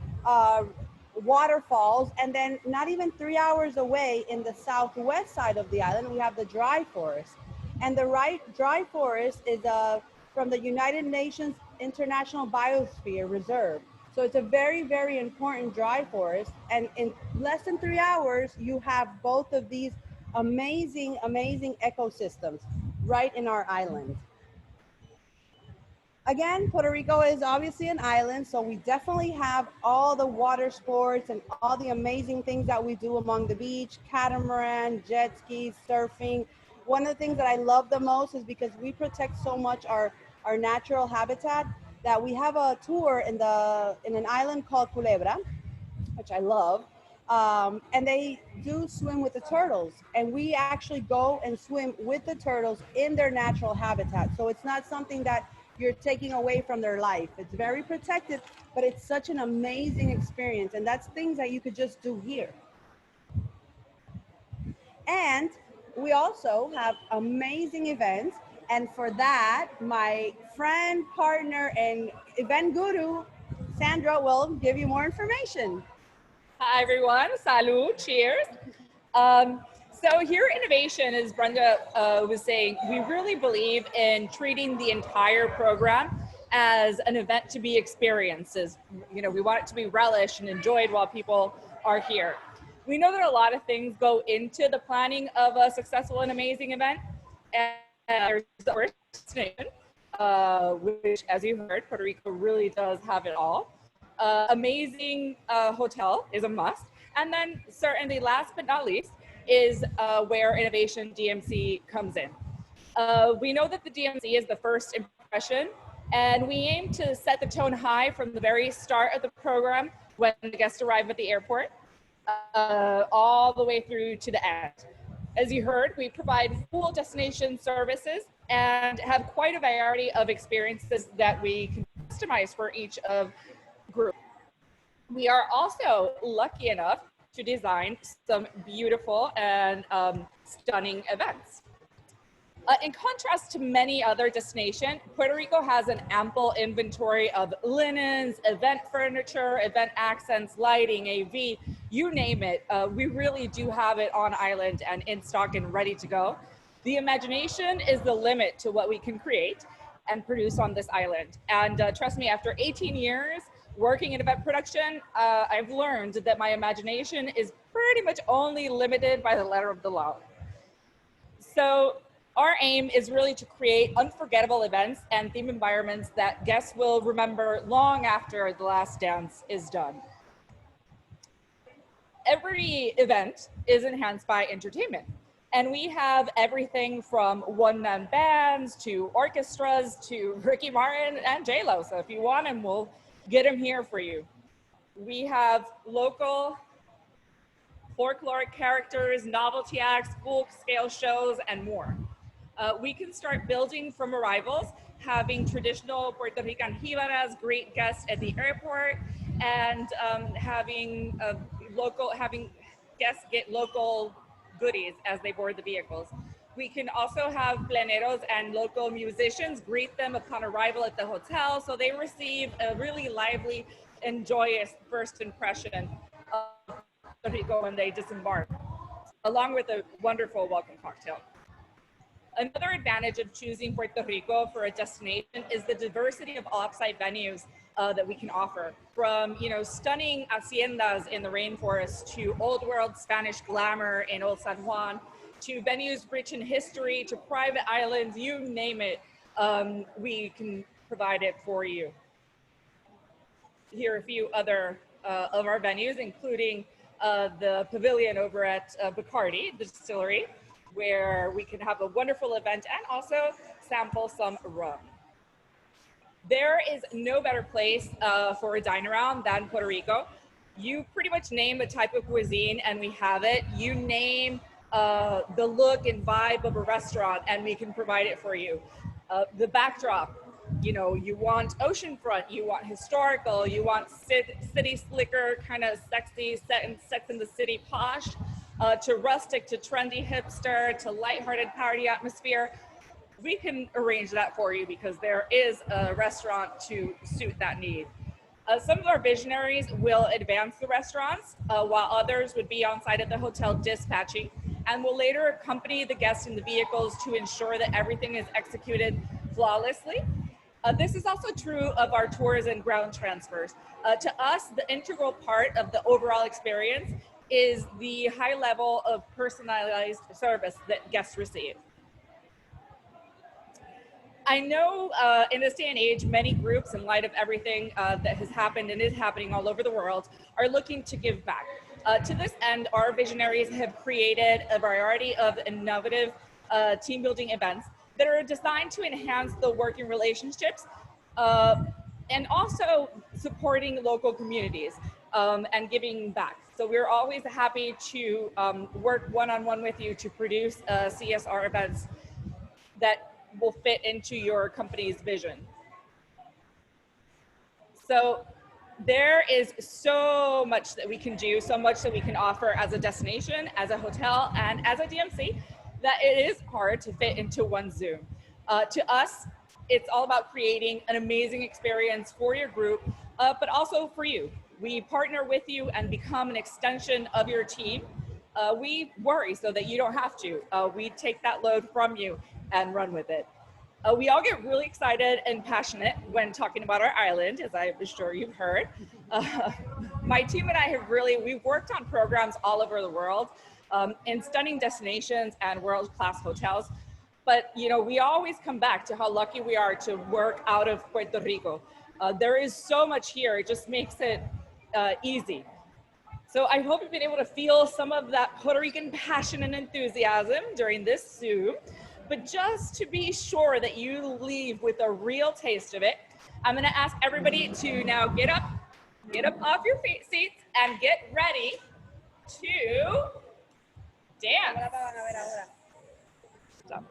waterfalls. And then not even 3 hours away in the southwest side of the island, we have the dry forest. And the dry forest is from the United Nations International Biosphere Reserve. So it's a very, very important dry forest. And in less than 3 hours, you have both of these amazing, amazing ecosystems right in our island. Again, Puerto Rico is obviously an island, so we definitely have all the water sports and all the amazing things that we do along the beach, catamaran, jet skis, surfing. One of the things that I love the most is because we protect so much our natural habitat that we have a tour in an island called Culebra, which I love. And they do swim with the turtles, and we actually go and swim with the turtles in their natural habitat. So it's not something that you're taking away from their life. It's very protected, but it's such an amazing experience, and that's things that you could just do here. And we also have amazing events, and for that, my friend, partner, and event guru, Sandra, will give you more information. Hi everyone, salud, cheers. So here at Innovation, as Brenda was saying, we really believe in treating the entire program as an event to be experienced. You know, we want it to be relished and enjoyed while people are here. We know that a lot of things go into the planning of a successful and amazing event. And there's the first destination, which, as you heard, Puerto Rico really does have it all. Amazing hotel is a must. And then certainly last but not least is where Innovation DMC comes in. We know that the DMC is the first impression, and we aim to set the tone high from the very start of the program when the guests arrive at the airport, all the way through to the end. As you heard, we provide full destination services and have quite a variety of experiences that we can customize for each of group. We are also lucky enough to design some beautiful and stunning events. In contrast to many other destinations, Puerto Rico has an ample inventory of linens, event furniture, event accents, lighting, AV, you name it. We really do have it on island and in stock and ready to go. The imagination is the limit to what we can create and produce on this island. And trust me, after 18 years, working in event production, I've learned that my imagination is pretty much only limited by the letter of the law. So our aim is really to create unforgettable events and theme environments that guests will remember long after the last dance is done. Every event is enhanced by entertainment. And we have everything from one-man bands to orchestras to Ricky Martin and J-Lo. So if you want him, we'll get him here for you. We have local folkloric characters, novelty acts, full-scale shows, and more. We can start building from arrivals, having traditional Puerto Rican jibaras greet guests at the airport, and having guests get local goodies as they board the vehicles. We can also have pleneros and local musicians greet them upon arrival at the hotel, so they receive a really lively and joyous first impression of Puerto Rico when they disembark, along with a wonderful welcome cocktail. Another advantage of choosing Puerto Rico for a destination is the diversity of off-site venues that we can offer, from stunning haciendas in the rainforest to old world Spanish glamour in Old San Juan, to venues rich in history, to private islands, you name it, we can provide it for you. Here are a few other of our venues, including the pavilion over at Bacardi, the distillery, where we can have a wonderful event and also sample some rum. There is no better place for a dine around than Puerto Rico. You pretty much name a type of cuisine and we have it. You name the look and vibe of a restaurant and we can provide it for you. The backdrop, You know, you want oceanfront, you want historical, you want city slicker, kind of sexy, Sex in the City posh, to rustic, to trendy hipster, to lighthearted party atmosphere. We can arrange that for you because there is a restaurant to suit that need. Some of our visionaries will advance the restaurants, while others would be on site at the hotel dispatching, and will later accompany the guests in the vehicles to ensure that everything is executed flawlessly. This is also true of our tours and ground transfers. To us, the integral part of the overall experience is the high level of personalized service that guests receive. I know in this day and age, many groups, in light of everything that has happened and is happening all over the world, are looking to give back. To this end, our visionaries have created a variety of innovative team building events that are designed to enhance the working relationships and also supporting local communities and giving back. So we're always happy to work one-on-one with you to produce CSR events that will fit into your company's vision. So there is so much that we can do, so much that we can offer as a destination, as a hotel, and as a DMC, that it is hard to fit into one Zoom. To us, it's all about creating an amazing experience for your group, but also for you. We partner with you and become an extension of your team. We worry so that you don't have to. We take that load from you and run with it. We all get really excited and passionate when talking about our island, as I'm sure you've heard. My team and I we've worked on programs all over the world in stunning destinations and world-class hotels. But you know, we always come back to how lucky we are to work out of Puerto Rico. There is so much here, it just makes it easy. So I hope you've been able to feel some of that Puerto Rican passion and enthusiasm during this Zoom. But just to be sure that you leave with a real taste of it, I'm gonna ask everybody to now get up off your seats and get ready to dance. Stop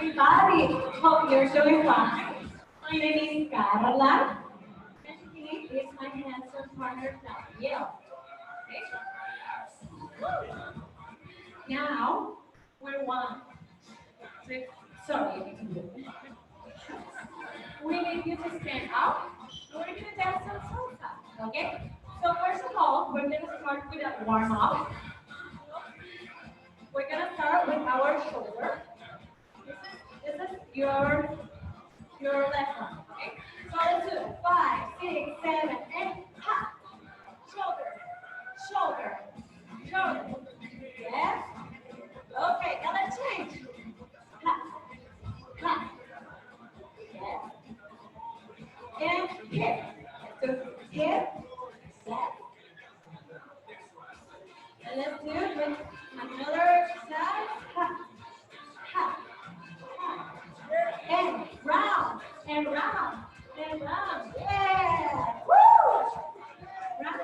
Everybody, hope you're doing fine. My name is Carla, and he is my handsome partner, Daniel. Okay? Now, we're sorry, we need you to stand up. We're going to dance some salsa, okay? So first of all, we're going to start with a warm-up. We're going to start with our shoulder. This is your left arm, okay? So let's do it. 5, 6, 7, 8, ha! Shoulder, shoulder, shoulder. Yes? Okay, now let's change. Ha, ha. Yes. And hip. So hip, set. And let's do it with another side. Ha, ha, ha. And round, and round, and round. Yeah! Woo! Round.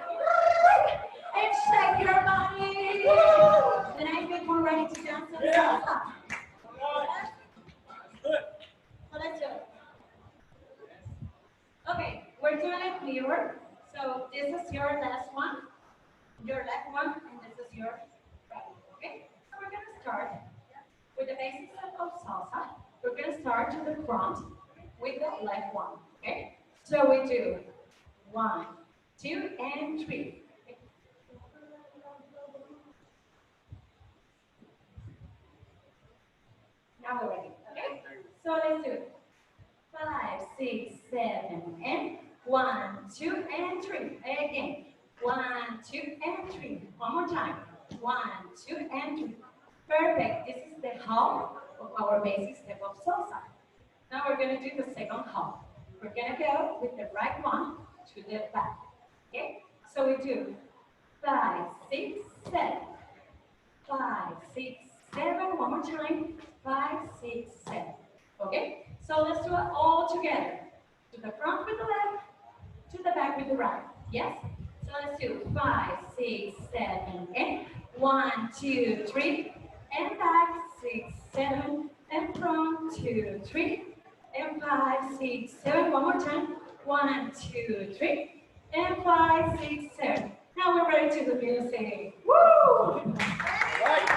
And shake your body. Woo! And I think we're ready to dance some salsa. So let's do it. Okay, we're doing it clear. So this is your last one, your left one, and this is your right. Okay? So we're gonna start with the basics of salsa. We're gonna start to the front with the left one. Okay? So we do 1, 2, and 3. Now we're ready. Okay? So let's do it. 5, 6, 7, and 1, 2, and 3. Again. 1, 2, and 3. One more time. 1, 2, and 3. Perfect. This is the hop of our basic step of salsa. Now we're going to do the second hop. We're going to go with the right one to the back. Okay? So we do 5, 6, 7. 5, 6, 7. One more time. 5, 6, 7. Okay? So let's do it all together. To the front with the left, to the back with the right. Yes? So let's do 5, 6, 7, and 1, 2, 3, and back, 6, 7, and front, 2, 3, and 5, 6, 7. One more time. 1, 2, 3, and 5, 6, 7. Now we're ready to do the music. Woo! Right.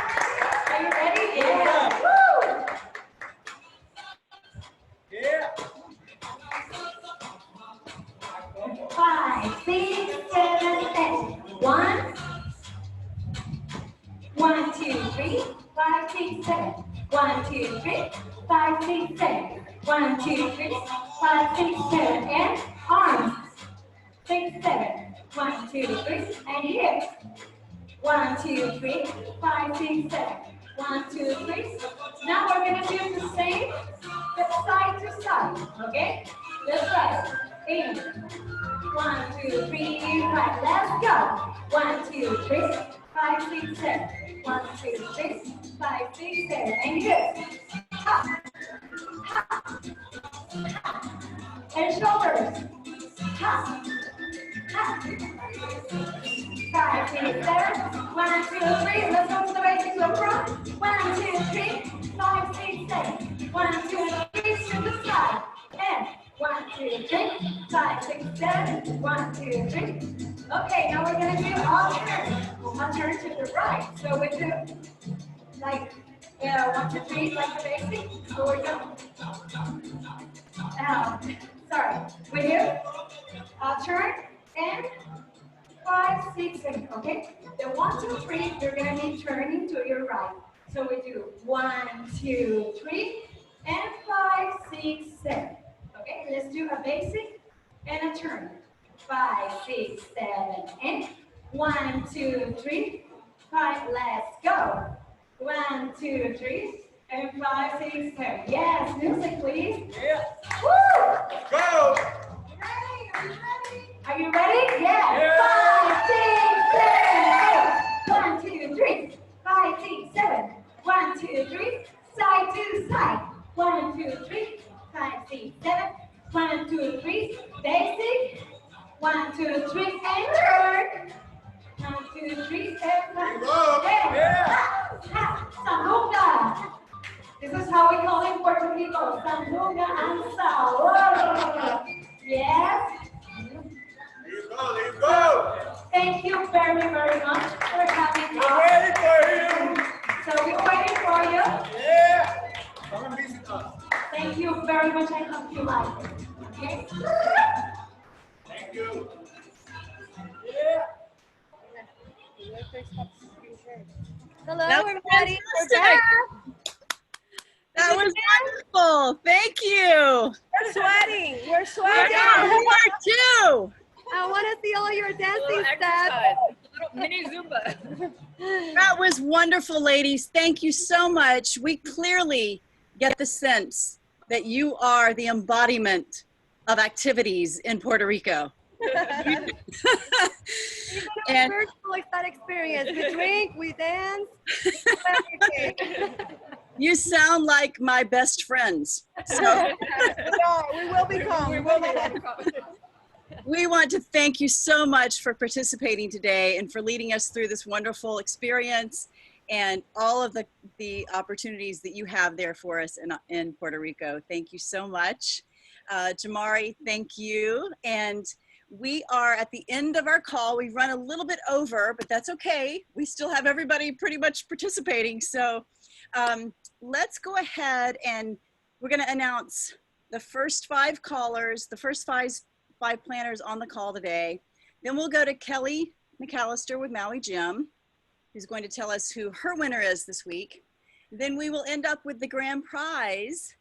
Are you ready? Yeah. Woo! Yeah. 5, 6, 7, 8. 1, 1, 2, 3, 5, 6, 7. 1, 2, 3, 5, 6, 7. 1, 2, 3, 5, 6, 7. And arms. 6, 7. 1, 2, 3, and hips. 1, 2, 3, 5, 6, 7. 1, 2, 3. Now we're going to do the same, but side to side. Okay? That's right. In. 1, 2, 3, 5. Let's go. 1, 2, 3, 5, 6, 7. 1, 2, 3, 5, 6, 7. And hips. Ha. Ha. And shoulders. Ha. Ha. 5, 6, 7. 1, 2, 3. Let's go to the basics of front. 1, 2, 3, 5, 6, 7. 1, 2, 3 to the side. And 1, 2, 3, 5, 6, 7. 1, 2, 3. Okay, now we're gonna do alternate. Turn to the right. So we do like 1, 2, 3, like the basic. So we go. Sorry. We do turn and 5, 6, 7. Okay. The 1, 2, 3. You're gonna be turning to your right. So we do 1, 2, 3, and 5, 6, 7. Okay. Let's do a basic and a turn. 5, 6, 7, and 1, 2, 3, 5. Let's go. 1, 2, 3, and 5, 6, 7. Yes, music, please. Yeah. Woo! Go. Ready? Are you ready? Are you ready? Yeah. Yeah. 5, 6, 7, 8. 1, 2, 3, 5, 6, 7. 1, 2, 3, side to side. 1, 2, 3, 5, 6, 7. 1, 2, 3, basic. 1, 2, 3, and turn. 1, 2, 3, and turn. Sandunga. This is how we call in Puerto Rico. Sandunga and sal. Yes. There you go. Thank you very, very much for having us. We're ready for you. So we're waiting for you. Yeah. Come and visit us. Thank you very much. I hope you like it. Okay. Thank you. Yeah. Hello, That was everybody. We're fantastic. back. That was wonderful. Thank you. We're sweating. We're I sweating. know, we are too. I want to see all your dancing Little steps. exercise, little mini Zumba. That was wonderful, ladies. Thank you so much. We clearly get the sense that you are the embodiment of activities in Puerto Rico. And virtual like that experience. We drink, we dance, we do everything. you sound like my best friends. So We will become. we want to thank you so much for participating today and for leading us through this wonderful experience and all of the opportunities that you have there for us in Puerto Rico. Thank you so much. Jomarie, thank you. And we are at the end of our call. We run a little bit over, but that's okay. We still have everybody pretty much participating. So let's go ahead and we're going to announce the first 5 callers, the first five planners on the call today. Then we'll go to Kelly McAllister with Maui Jim, who's going to tell us who her winner is this week. Then we will end up with the grand prize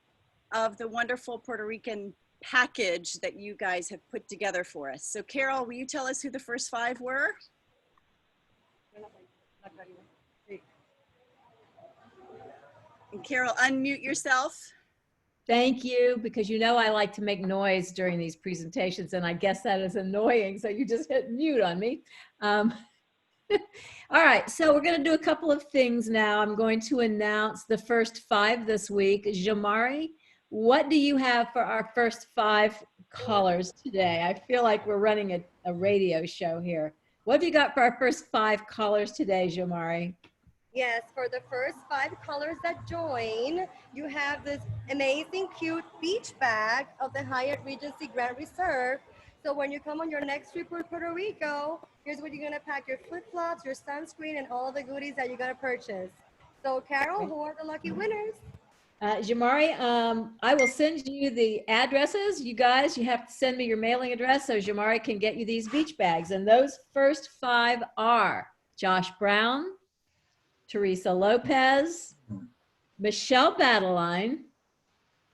of the wonderful Puerto Rican package that you guys have put together for us. So Carol, will you tell us who the first 5 were? And Carol, unmute yourself. Thank you, because you know I like to make noise during these presentations, and I guess that is annoying, so you just hit mute on me. All right, so we're going to do a couple of things now. I'm going to announce the first 5 this week. Jomarie, what do you have for our first 5 callers today? I feel like we're running a radio show here. What have you got for our first 5 callers today, Jomarie? Yes, for the first 5 callers that join, you have this amazing, cute beach bag of the Hyatt Regency Grand Reserve. So when you come on your next trip to Puerto Rico, here's what you're gonna pack: your flip-flops, your sunscreen, and all the goodies that you're gonna purchase. So Carol, who are the lucky winners? Jomarie, I will send you the addresses. You guys, you have to send me your mailing address so Jomarie can get you these beach bags. And those first 5 are Josh Brown, Teresa Lopez, Michelle Badeline,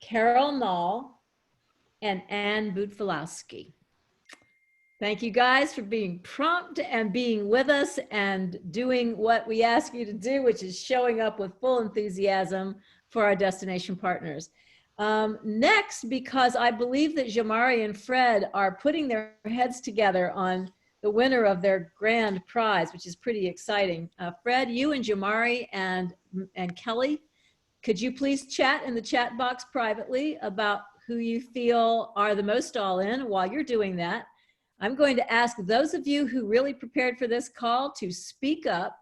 Carol Nall, and Ann Budfalowski. Thank you guys for being prompt and being with us and doing what we ask you to do, which is showing up with full enthusiasm for our destination partners. Next, because I believe that Jomarie and Fred are putting their heads together on the winner of their grand prize, which is pretty exciting. Fred, you and Jomarie and Kelly, could you please chat in the chat box privately about who you feel are the most all in? While you're doing that, I'm going to ask those of you who really prepared for this call to speak up,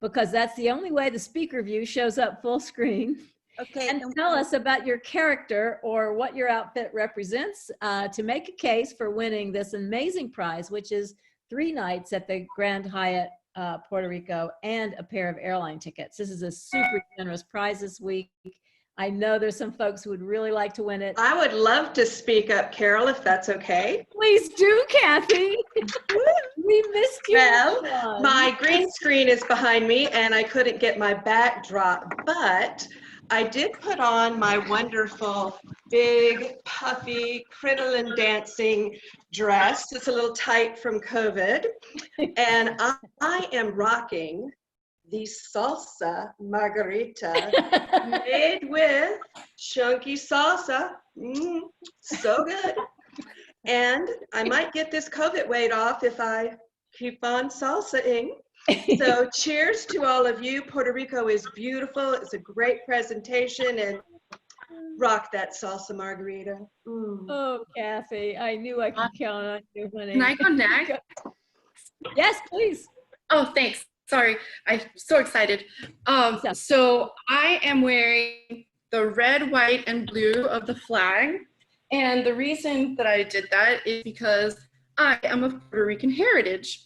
because that's the only way the speaker view shows up full screen. Okay. And tell us about your character or what your outfit represents to make a case for winning this amazing prize, which is 3 nights at the Grand Hyatt Puerto Rico and a pair of airline tickets. This is a super generous prize this week. I know there's some folks who would really like to win it. I would love to speak up, Carol, if that's okay. Please do, Kathy. We missed you. Well, my green screen is behind me and I couldn't get my backdrop, but I did put on my wonderful, big, puffy, crinoline dancing dress. It's a little tight from COVID. And I am rocking the salsa margarita made with chunky salsa. So good. And I might get this COVID weight off if I keep on salsaing. So cheers to all of you. Puerto Rico is beautiful. It's a great presentation, and rock that salsa margarita. Oh, Kathy, I knew I could count on you, honey. Can I go next? Yes, please. Oh, thanks. Sorry, I'm so excited. So I am wearing the red, white, and blue of the flag. And the reason that I did that is because I am of Puerto Rican heritage.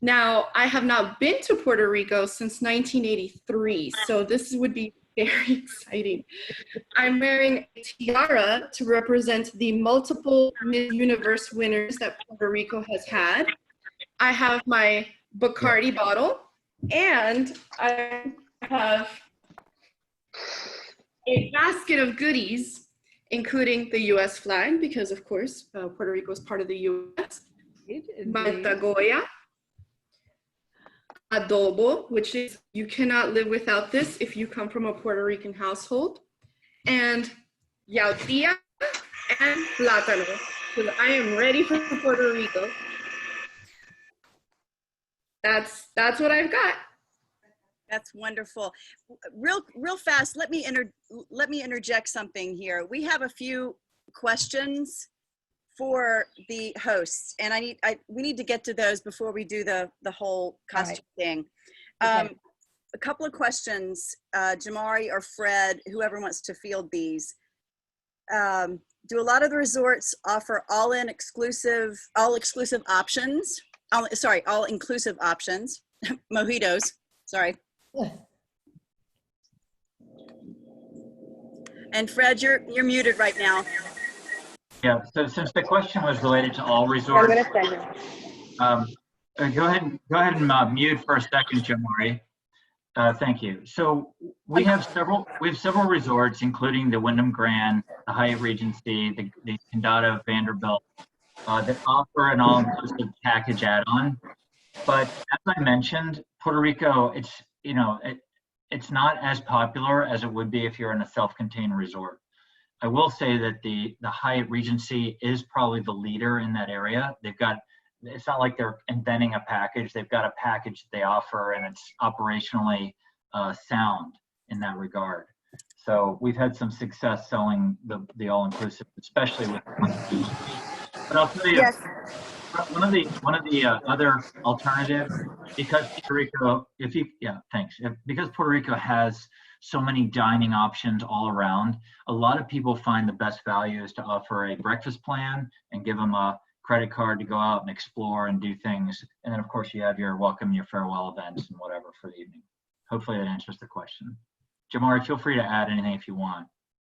Now, I have not been to Puerto Rico since 1983, so this would be very exciting. I'm wearing a tiara to represent the multiple Miss Universe winners that Puerto Rico has had. I have my Bacardi bottle, and I have a basket of goodies, including the U.S. flag, because of course, Puerto Rico is part of the U.S. Goya. Adobo, which is, you cannot live without this if you come from a Puerto Rican household, and yautía and plátano, because I am ready for Puerto Rico. that's what I've got. That's wonderful. Real fast, let me interject something here. We have a few questions for the hosts, and we need to get to those before we do the whole costume thing. Okay. A couple of questions, Jomarie or Fred, whoever wants to field these. Do a lot of the resorts offer all inclusive options? All inclusive options, mojitos, sorry. And Fred, you're muted right now. Yeah, so since the question was related to all resorts, go ahead and mute for a second, Jomarie. Thank you. So we have several resorts, including the Wyndham Grand, the Hyatt Regency, the Condado Vanderbilt, that offer an all-inclusive package add-on. But as I mentioned, Puerto Rico, it's not as popular as it would be if you're in a self-contained resort. I will say that the Hyatt Regency is probably the leader in that area. It's not like they're inventing a package. They've got a package that they offer, and it's operationally sound in that regard. So we've had some success selling the all-inclusive, especially with the. But I'll tell you, Yes. one of the other alternatives, because Puerto Rico, because Puerto Rico has so many dining options all around, a lot of people find the best value is to offer a breakfast plan and give them a credit card to go out and explore and do things. And then of course you have your welcome, your farewell events and whatever for the evening. Hopefully that answers the question. Jomarie, feel free to add anything if you want.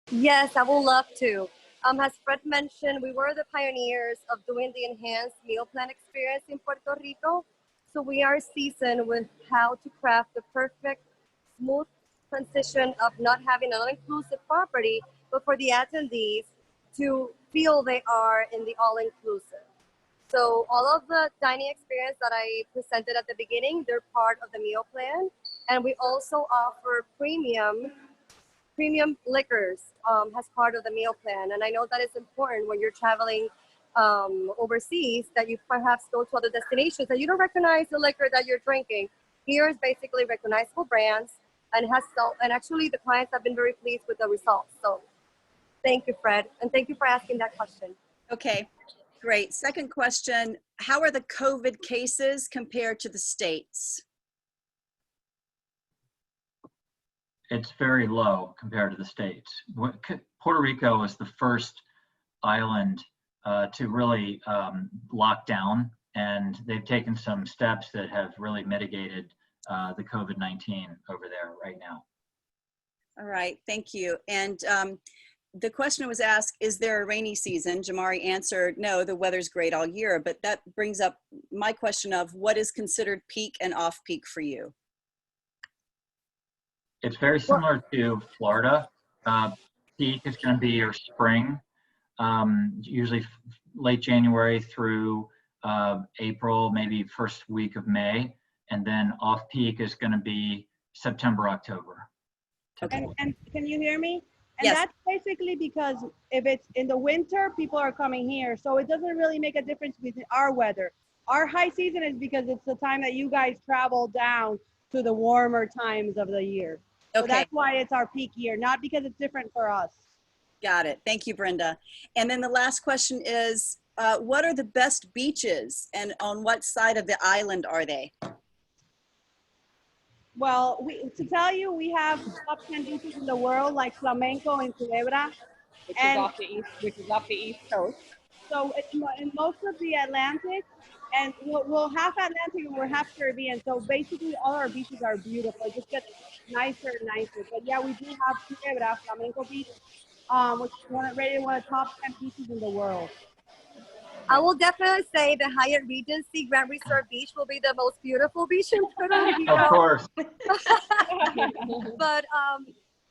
Yes, I would love to. As Fred mentioned, we were the pioneers of doing the enhanced meal plan experience in Puerto Rico. So we are seasoned with how to craft the perfect, smooth transition of not having an all-inclusive property, but for the attendees to feel they are in the all-inclusive. So all of the dining experience that I presented at the beginning, they're part of the meal plan. And we also offer premium liquors as part of the meal plan. And I know that it's important when you're traveling overseas that you perhaps go to other destinations and you don't recognize the liquor that you're drinking. Here is basically recognizable brands and actually the clients have been very pleased with the results. So thank you, Fred. And thank you for asking that question. Okay, great. Second question, how are the COVID cases compared to the States? It's very low compared to the States. Puerto Rico was the first island to really lock down, and they've taken some steps that have really mitigated the COVID-19 over there right now. All right, thank you. And the question was asked, is there a rainy season? Jomarie answered, no, the weather's great all year, but that brings up my question of what is considered peak and off-peak for you? It's very similar to Florida. Peak is going to be your spring, usually late January through April, maybe first week of May. And then off-peak is going to be September, October. And can you hear me? And yes. That's basically because if it's in the winter, people are coming here. So it doesn't really make a difference with our weather. Our high season is because it's the time that you guys travel down to the warmer times of the year. So Okay. that's why it's our peak year, not because it's different for us. Got it. Thank you, Brenda. And then the last question is, what are the best beaches and on what side of the island are they? Well, to tell you, we have top 10 beaches in the world, like Flamenco and Culebra. Which is off the east coast. So in most of the Atlantic, and we're half Atlantic and we're half Caribbean. So basically all our beaches are beautiful. It just gets nicer and nicer. But yeah, we do have Culebra, Flamenco Beach, which is rated one of the top 10 beaches in the world. I will definitely say the Hyatt Regency Grand Resort Beach will be the most beautiful beach in Puerto Rico. Of course. But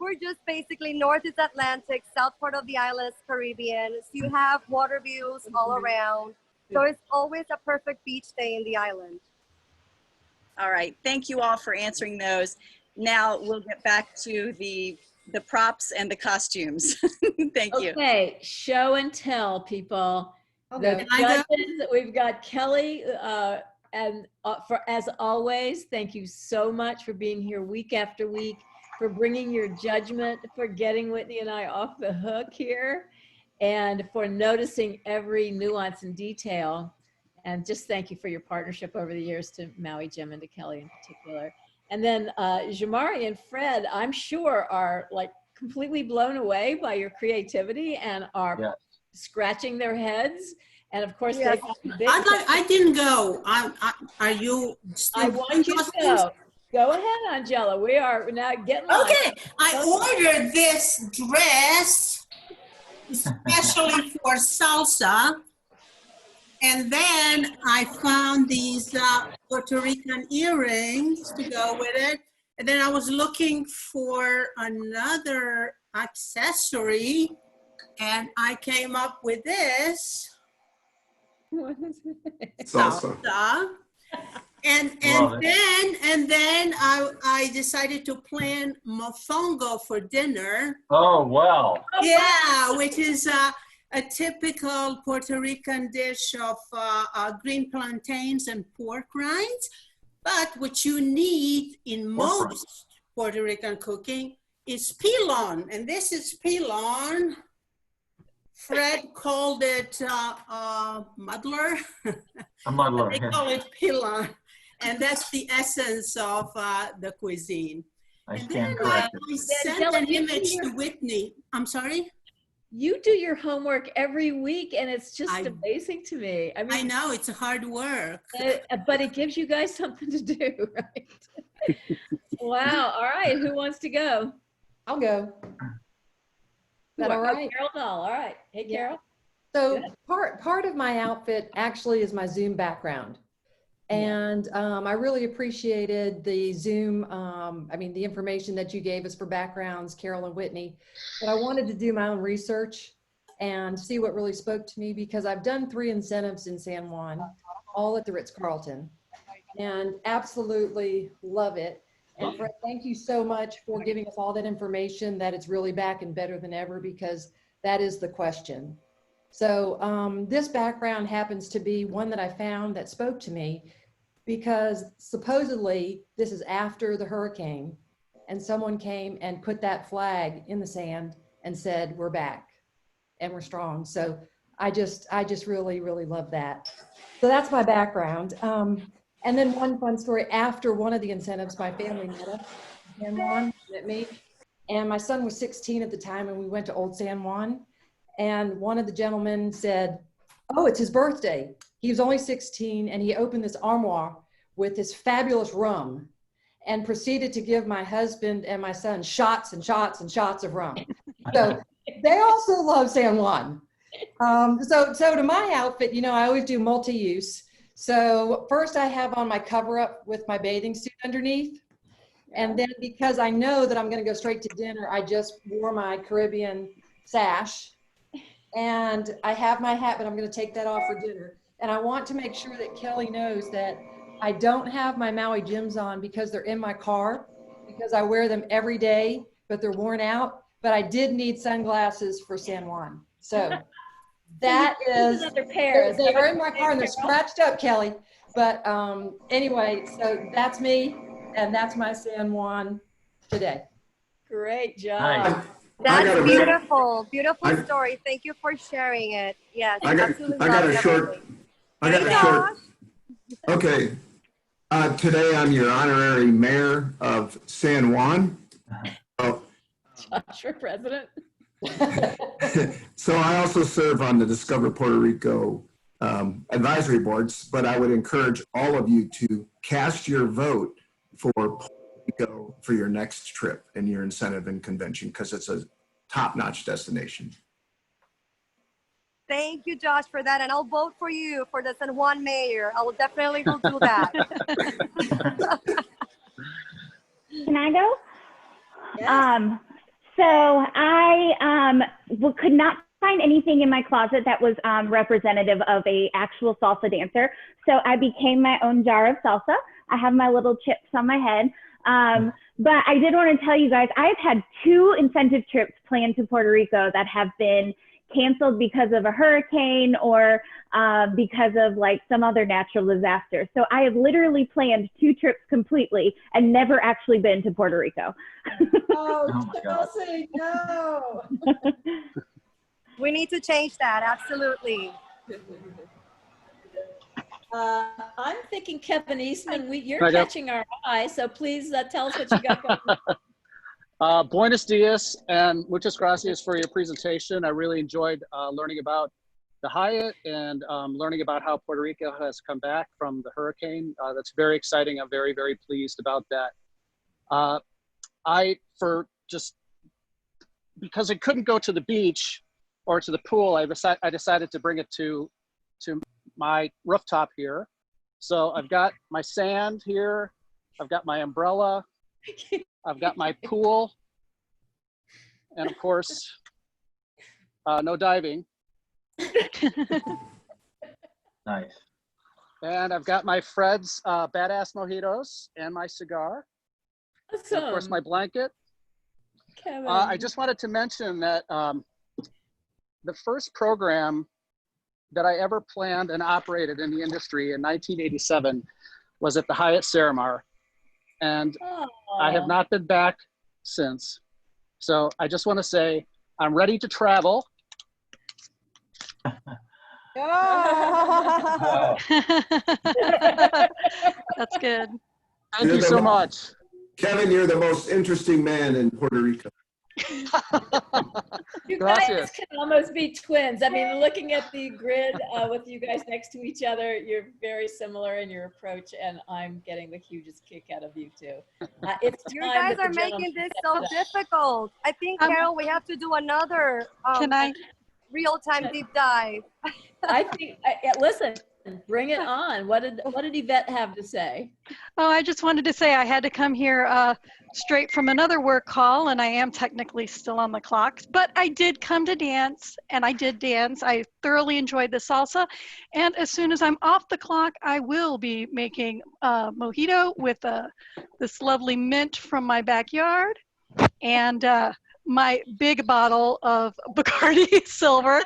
we're just basically north is Atlantic, south part of the island is Caribbean. So you have water views all around. So it's always a perfect beach day in the island. All right. Thank you all for answering those. Now we'll get back to the props and the costumes. Thank you. Okay, show and tell, people. The judges, we've got Kelly And as always, thank you so much for being here week after week, for bringing your judgment, for getting Whitney and I off the hook here, and for noticing every nuance and detail. And just thank you for your partnership over the years, to Maui Jim and to Kelly in particular. And then Jomarie and Fred, I'm sure, are like completely blown away by your creativity and are scratching their heads. And of course, Yes. I didn't go. Are you still I want you to go. Go ahead, Angela. We are now getting okay. I ordered this dress especially for salsa. And then I found these Puerto Rican earrings to go with it. And then I was looking for another accessory, and I came up with this. What is it? Salsa. And then I decided to plan mofongo for dinner. Oh, wow. Yeah, which is a typical Puerto Rican dish of green plantains and pork rinds. But what you need in most Puerto Rican cooking is pilon. And this is pilon. Fred called it muddler. A muddler. They call it pilon. And that's the essence of the cuisine. I and stand then corrected. I sent an image to Whitney. I'm sorry? You do your homework every week, and it's just amazing to me. I mean, I know, it's hard work. But it gives you guys something to do, right? Wow. All right. Who wants to go? I'll go. Is that all right? Carol Dahl. All right. Hey, Carol. So part of my outfit actually is my Zoom background. And I really appreciated the Zoom, the information that you gave us for backgrounds, Carol and Whitney. But I wanted to do my own research and see what really spoke to me, because I've done 3 incentives in San Juan, all at the Ritz Carlton, and absolutely love it. And Fred, thank you so much for giving us all that information, that it's really back and better than ever, because that is the question. So this background happens to be one that I found that spoke to me, because supposedly this is after the hurricane, and someone came and put that flag in the sand and said, we're back and we're strong. So I just really, really love that. So that's my background. And then one fun story, after one of the incentives, my family met us, San Juan, met me, and my son was 16 at the time, and we went to Old San Juan, and one of the gentlemen said, oh, it's his birthday. He was only 16, and he opened this armoire with this fabulous rum and proceeded to give my husband and my son shots and shots and shots of rum. So they also love San Juan. So to my outfit, I always do multi-use. So first I have on my cover up with my bathing suit underneath. And then because I know that I'm going to go straight to dinner, I just wore my Caribbean sash. And I have my hat, but I'm going to take that off for dinner. And I want to make sure that Kelly knows that I don't have my Maui Jims on because they're in my car, because I wear them every day, but they're worn out. But I did need sunglasses for San Juan. So that is, they are in my car and they're scratched up, Kelly. But anyway, so that's me, and that's my San Juan today. Great job. Nice. That's beautiful. Beautiful story. Thank you for sharing it. Yes, absolutely. I got a short. Okay. Today I'm your honorary mayor of San Juan. Josh for president. So I also serve on the Discover Puerto Rico advisory boards, but I would encourage all of you to cast your vote for Puerto Rico for your next trip and your incentive and convention, because it's a top-notch destination. Thank you, Josh, for that. And I'll vote for you for the San Juan mayor. I will definitely will do that. Can I go? Yes. So I could not find anything in my closet that was representative of a actual salsa dancer. So I became my own jar of salsa. I have my little chips on my head. But I did want to tell you guys, I've had 2 incentive trips planned to Puerto Rico that have been canceled because of a hurricane or because of like some other natural disaster. So I have literally planned 2 trips completely and never actually been to Puerto Rico. Oh, Chelsea, no. We need to change that, absolutely. I'm thinking Kevin Eastman, you're catching our eye, so please tell us what you got going. Buenos dias and muchas gracias for your presentation. I really enjoyed learning about the Hyatt and learning about how Puerto Rico has come back from the hurricane. That's very exciting. I'm very, very pleased about that. Because I couldn't go to the beach or to the pool, I decided to bring it to my rooftop here. So I've got my sand here. I've got my umbrella. I've got my pool. And of course, no diving. Nice. And I've got my Fred's Badass Mojitos and my cigar. Awesome. And of course, my blanket. Kevin. I just wanted to mention that the first program that I ever planned and operated in the industry in 1987 was at the Hyatt Saramar. And I have not been back since. So I just want to say I'm ready to travel. Wow. That's good. Thank you so much. Kevin, you're the most interesting man in Puerto Rico. You guys can almost be twins. I mean, looking at the grid with you guys next to each other, you're very similar in your approach, and I'm getting the hugest kick out of you too. It's You guys are making this so difficult. I think, Carol, we have to do another real-time deep dive. I think. Listen, bring it on. What did Yvette have to say? Oh, I just wanted to say I had to come here straight from another work call, and I am technically still on the clock, but I did come to dance, and I did dance. I thoroughly enjoyed the salsa, and as soon as I'm off the clock, I will be making mojito with this lovely mint from my backyard, and my big bottle of Bacardi Silver.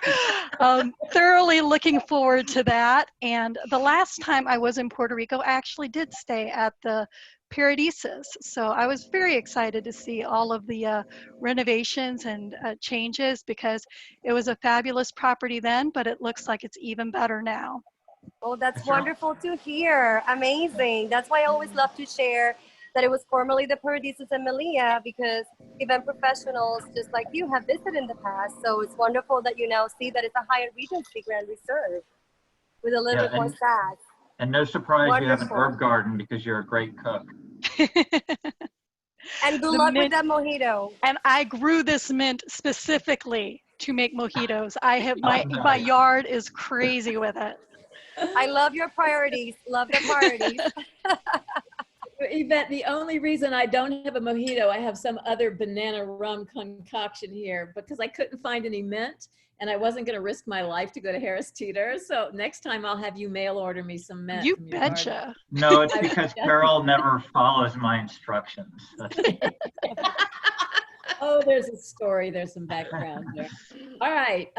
Thoroughly looking forward to that. And the last time I was in Puerto Rico, I actually did stay at the Paradises. So I was very excited to see all of the renovations and changes, because it was a fabulous property then, but it looks like it's even better now. Oh, that's wonderful to hear. Amazing. That's why I always love to share that it was formerly the Paradises in Melia, because event professionals just like you have visited in the past. So it's wonderful that you now see that it's a Hyatt Regency Grand Reserve with a little bit more staff. And no surprise you have an Wonderful. herb garden because you're a great cook. And good luck with that mojito. And I grew this mint specifically to make mojitos. I have my yard is crazy with it. I love your priorities. Love the priorities. Yvette, the only reason I don't have a mojito, I have some other banana rum concoction here, because I couldn't find any mint, and I wasn't going to risk my life to go to Harris Teeter. So next time I'll have you mail order me some mint. You betcha. No, it's because Carol never follows my instructions. Oh, there's a story. There's some background there. All right.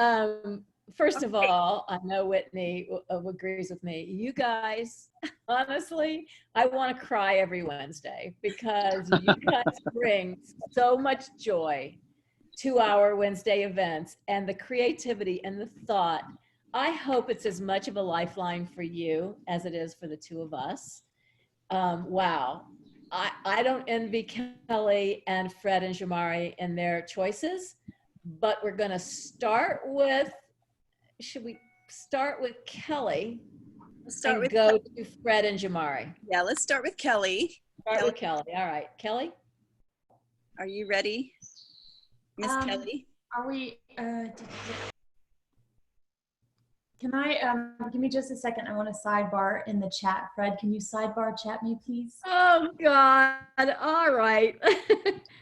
First of all, I know Whitney agrees with me. You guys, honestly, I want to cry every Wednesday, because you guys bring so much joy to our Wednesday events, and the creativity and the thought. I hope it's as much of a lifeline for you as it is for the two of us. Wow. I don't envy Kelly and Fred and Jomarie in their choices, but we're going to start with, should we start with Kelly and go to Fred and Jomarie? Yeah, let's start with Kelly. Start with Kelly. All right, Kelly. Are you ready, Miss Kelly? Are we, can I, give me just a second. I want to sidebar in the chat. Fred, can you sidebar chat me, please? Oh, God. All right.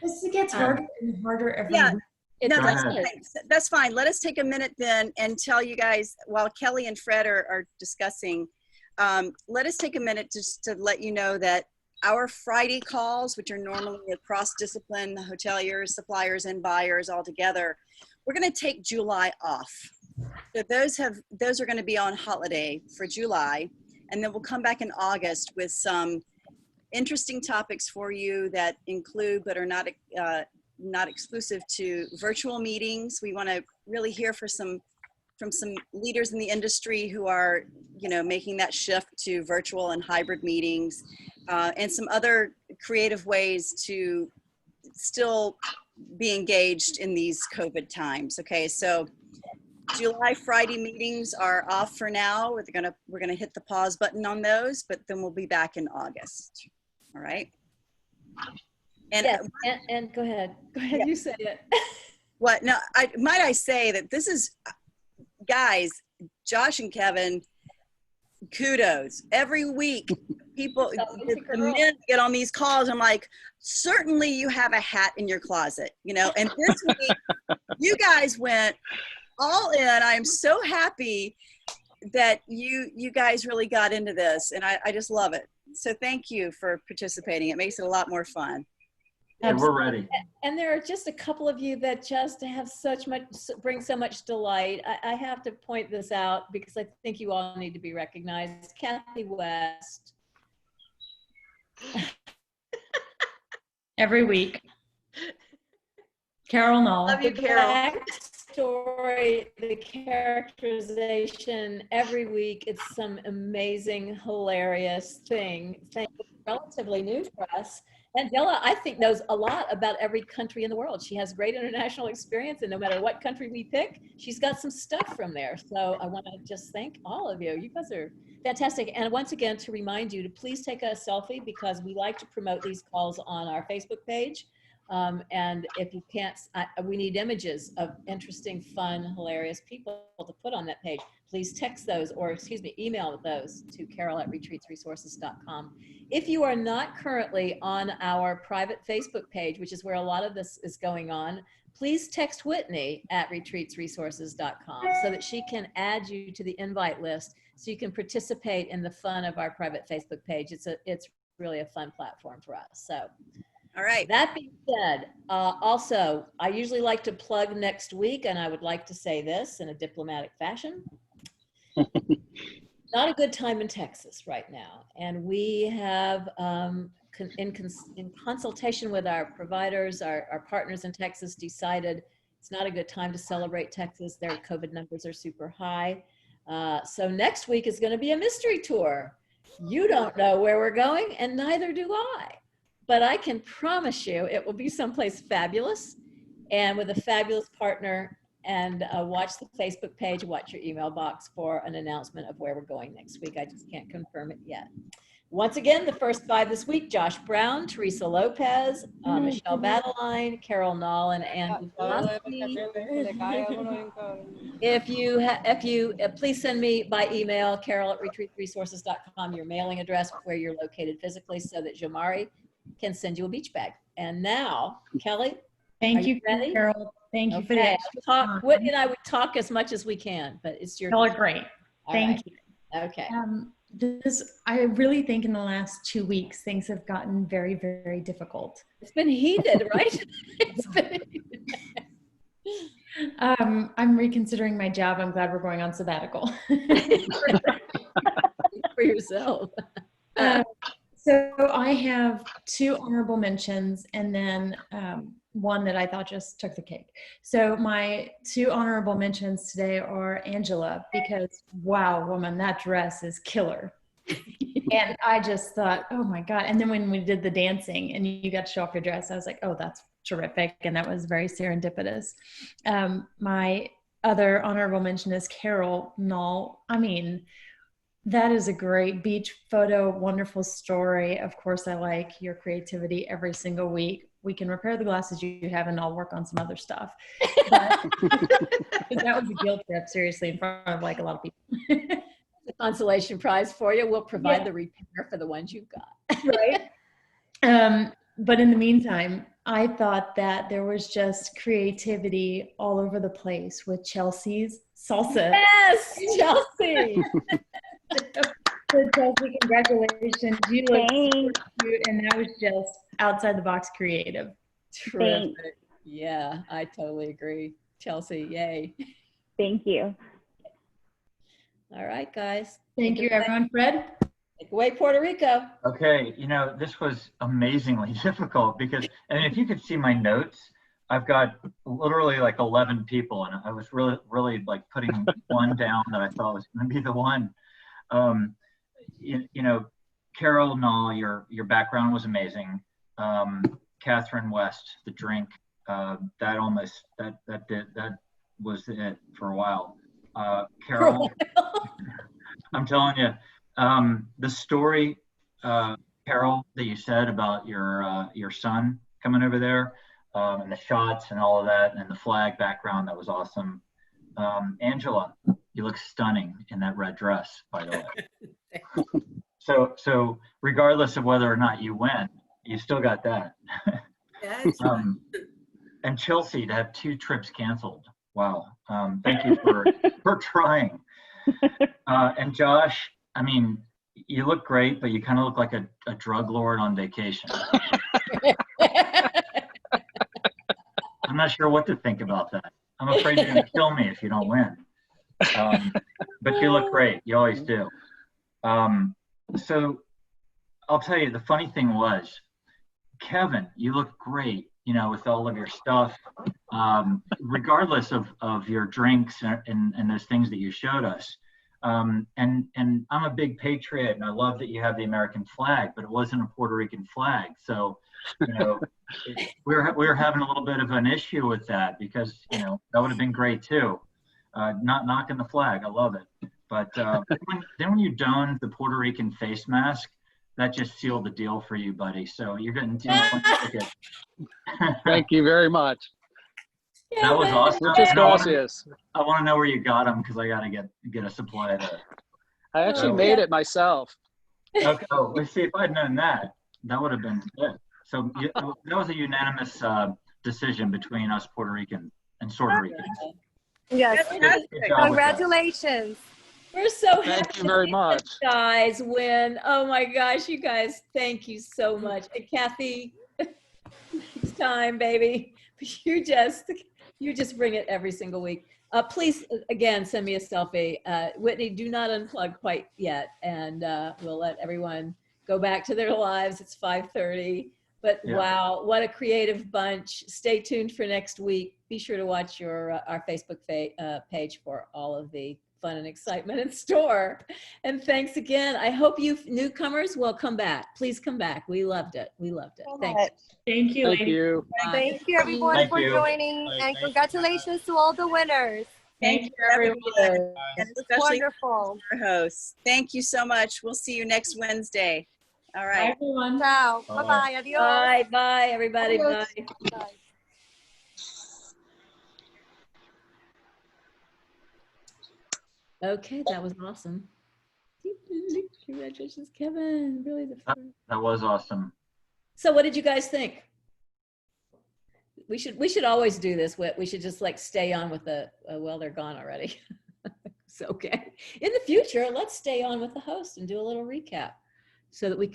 This gets harder and harder every week. No, that's fine. Let us take a minute then and tell you guys, while Kelly and Fred are discussing, let us take a minute just to let you know that our Friday calls, which are normally across discipline, hoteliers, suppliers, and buyers all together, we're going to take July off. So those are going to be on holiday for July. And then we'll come back in August with some interesting topics for you that include, but are not exclusive to virtual meetings. We want to really hear from some leaders in the industry who are, making that shift to virtual and hybrid meetings, and some other creative ways to still be engaged in these COVID times. Okay, so July Friday meetings are off for now. We're gonna hit the pause button on those, but then we'll be back in August. All right. And yes, and go ahead. Go ahead. Yeah. You say it. What? No, I say that this is, guys, Josh and Kevin, kudos. Every week, people, the men get on these calls. I'm like, certainly you have a hat in your closet, and this week you guys went all in. I am so happy that you guys really got into this, and I just love it. So thank you for participating. It makes it a lot more fun. And we're ready. And there are just a couple of you that just have bring so much delight. I have to point this out because I think you all need to be recognized. Kathy West. Every week. Carol Knoll. Love you, Carol. Story, the characterization every week. It's some amazing, hilarious thing. Relatively new for us. And Della, I think, knows a lot about every country in the world. She has great international experience, and no matter what country we pick, she's got some stuff from there. So I want to just thank all of you. You guys are fantastic. And once again, to remind you to please take a selfie, because we like to promote these calls on our Facebook page. And if you can't, we need images of interesting, fun, hilarious people to put on that page. Please text those, or email those to carol@retreatsresources.com. If you are not currently on our private Facebook page, which is where a lot of this is going on, please text Whitney at retreatsresources.com so that she can add you to the invite list so you can participate in the fun of our private Facebook page. It's really a fun platform for us. So. All right. That being said, also, I usually like to plug next week, and I would like to say this in a diplomatic fashion. Not a good time in Texas right now. And we have, in consultation with our providers, our partners in Texas, decided it's not a good time to celebrate Texas. Their COVID numbers are super high. So next week is going to be a mystery tour. You don't know where we're going, and neither do I. But I can promise you it will be someplace fabulous and with a fabulous partner. And watch the Facebook page, watch your email box for an announcement of where we're going next week. I just can't confirm it yet. Once again, the first 5 this week: Josh Brown, Teresa Lopez, Michelle Badeline, Carol Knoll, and Andy Gillespie. If you please send me by email, carol@retreatsresources.com, your mailing address where you're located physically, so that Jomarie can send you a beach bag. And now, Kelly, thank you, ready? Carol. Thank you for that. Whitney and I would talk as much as we can, but it's your turn. Great. Thank you. Okay. I really think in the last 2 weeks, things have gotten very, very difficult. It's been heated, right? It's been I'm reconsidering my job. I'm glad we're going on sabbatical. For yourself. So I have 2 honorable mentions, and then one that I thought just took the cake. So my 2 honorable mentions today are Angela, because wow, woman, that dress is killer. And I just thought, oh my God. And then when we did the dancing and you got to show off your dress, I was like, oh, that's terrific. And that was very serendipitous. My other honorable mention is Carol Knoll. I mean, that is a great beach photo, wonderful story. Of course, I like your creativity every single week. We can repair the glasses you have, and I'll work on some other stuff. But that was a guilt trip, seriously, in front of like a lot of people. The consolation prize for you. We'll provide the repair for the ones you've got. Right. But in the meantime, I thought that there was just creativity all over the place with Chelsea's salsa. Yes, Chelsea. So Chelsea, congratulations. You look so cute, and that was just outside the box creative. Terrific. Yeah, I totally agree. Chelsea, yay. Thank you. All right, guys. Thank you, everyone. Fred? Take away Puerto Rico. Okay, this was amazingly difficult because, and if you could see my notes, I've got literally like 11 people, and I was really like putting one down that I thought was going to be the one. Carol, no, your background was amazing. Catherine West, the drink, that was it for a while. Carol, I'm telling you, the story, Carol, that you said about your son coming over there, and the shots and all of that, and the flag background, that was awesome. Angela, you look stunning in that red dress, by the way. So regardless of whether or not you went, you still got that. And Chelsea, to have 2 trips canceled. Wow. Thank you for trying. And Josh, I mean, you look great, but you kind of look like a drug lord on vacation. I'm not sure what to think about that. I'm afraid you're going to kill me if you don't win. But you look great. You always do. So I'll tell you, the funny thing was, Kevin, you look great, with all of your stuff, regardless of your drinks and those things that you showed us. And I'm a big patriot, and I love that you have the American flag, but it wasn't a Puerto Rican flag. So, we were having a little bit of an issue with that because, that would have been great too. Not knocking the flag, I love it. But then when you donned the Puerto Rican face mask, that just sealed the deal for you, buddy. So you're getting 2 tickets. Thank you very much. That was awesome. Muchas gracias. I want to know where you got them because I got to get a supply of that. I actually made it myself. Okay. Oh, let's see, if I'd known that, that would have been good. So that was a unanimous decision between us Puerto Rican and Puerto Ricans. Yes. Good job. Congratulations. We're so happy. Thank you very much. Guys win. Oh my gosh, you guys, thank you so much. And Kathy, it's time, baby. You just bring it every single week. Please, again, send me a selfie. Whitney, do not unplug quite yet, and we'll let everyone go back to their lives. It's 5:30. But yeah. Wow, what a creative bunch. Stay tuned for next week. Be sure to watch our Facebook page for all of the fun and excitement in store. And thanks again. I hope you newcomers will come back. Please come back. We loved it. We loved it. Thank you. Thank you. Thank you. Thank you, everyone, for joining. And congratulations to all the winners. Thank you, everyone. And especially wonderful. Our hosts. Thank you so much. We'll see you next Wednesday. All right. Bye, everyone. Ciao. Bye-bye. Adios. Bye. Bye, everybody. Adios. Bye. Bye. Okay, that was awesome. Congratulations, Kevin. Really the first. That was awesome. So what did you guys think? We should always do this. We should just like stay on with the, well, they're gone already. It's okay. In the future, let's stay on with the host and do a little recap so that we can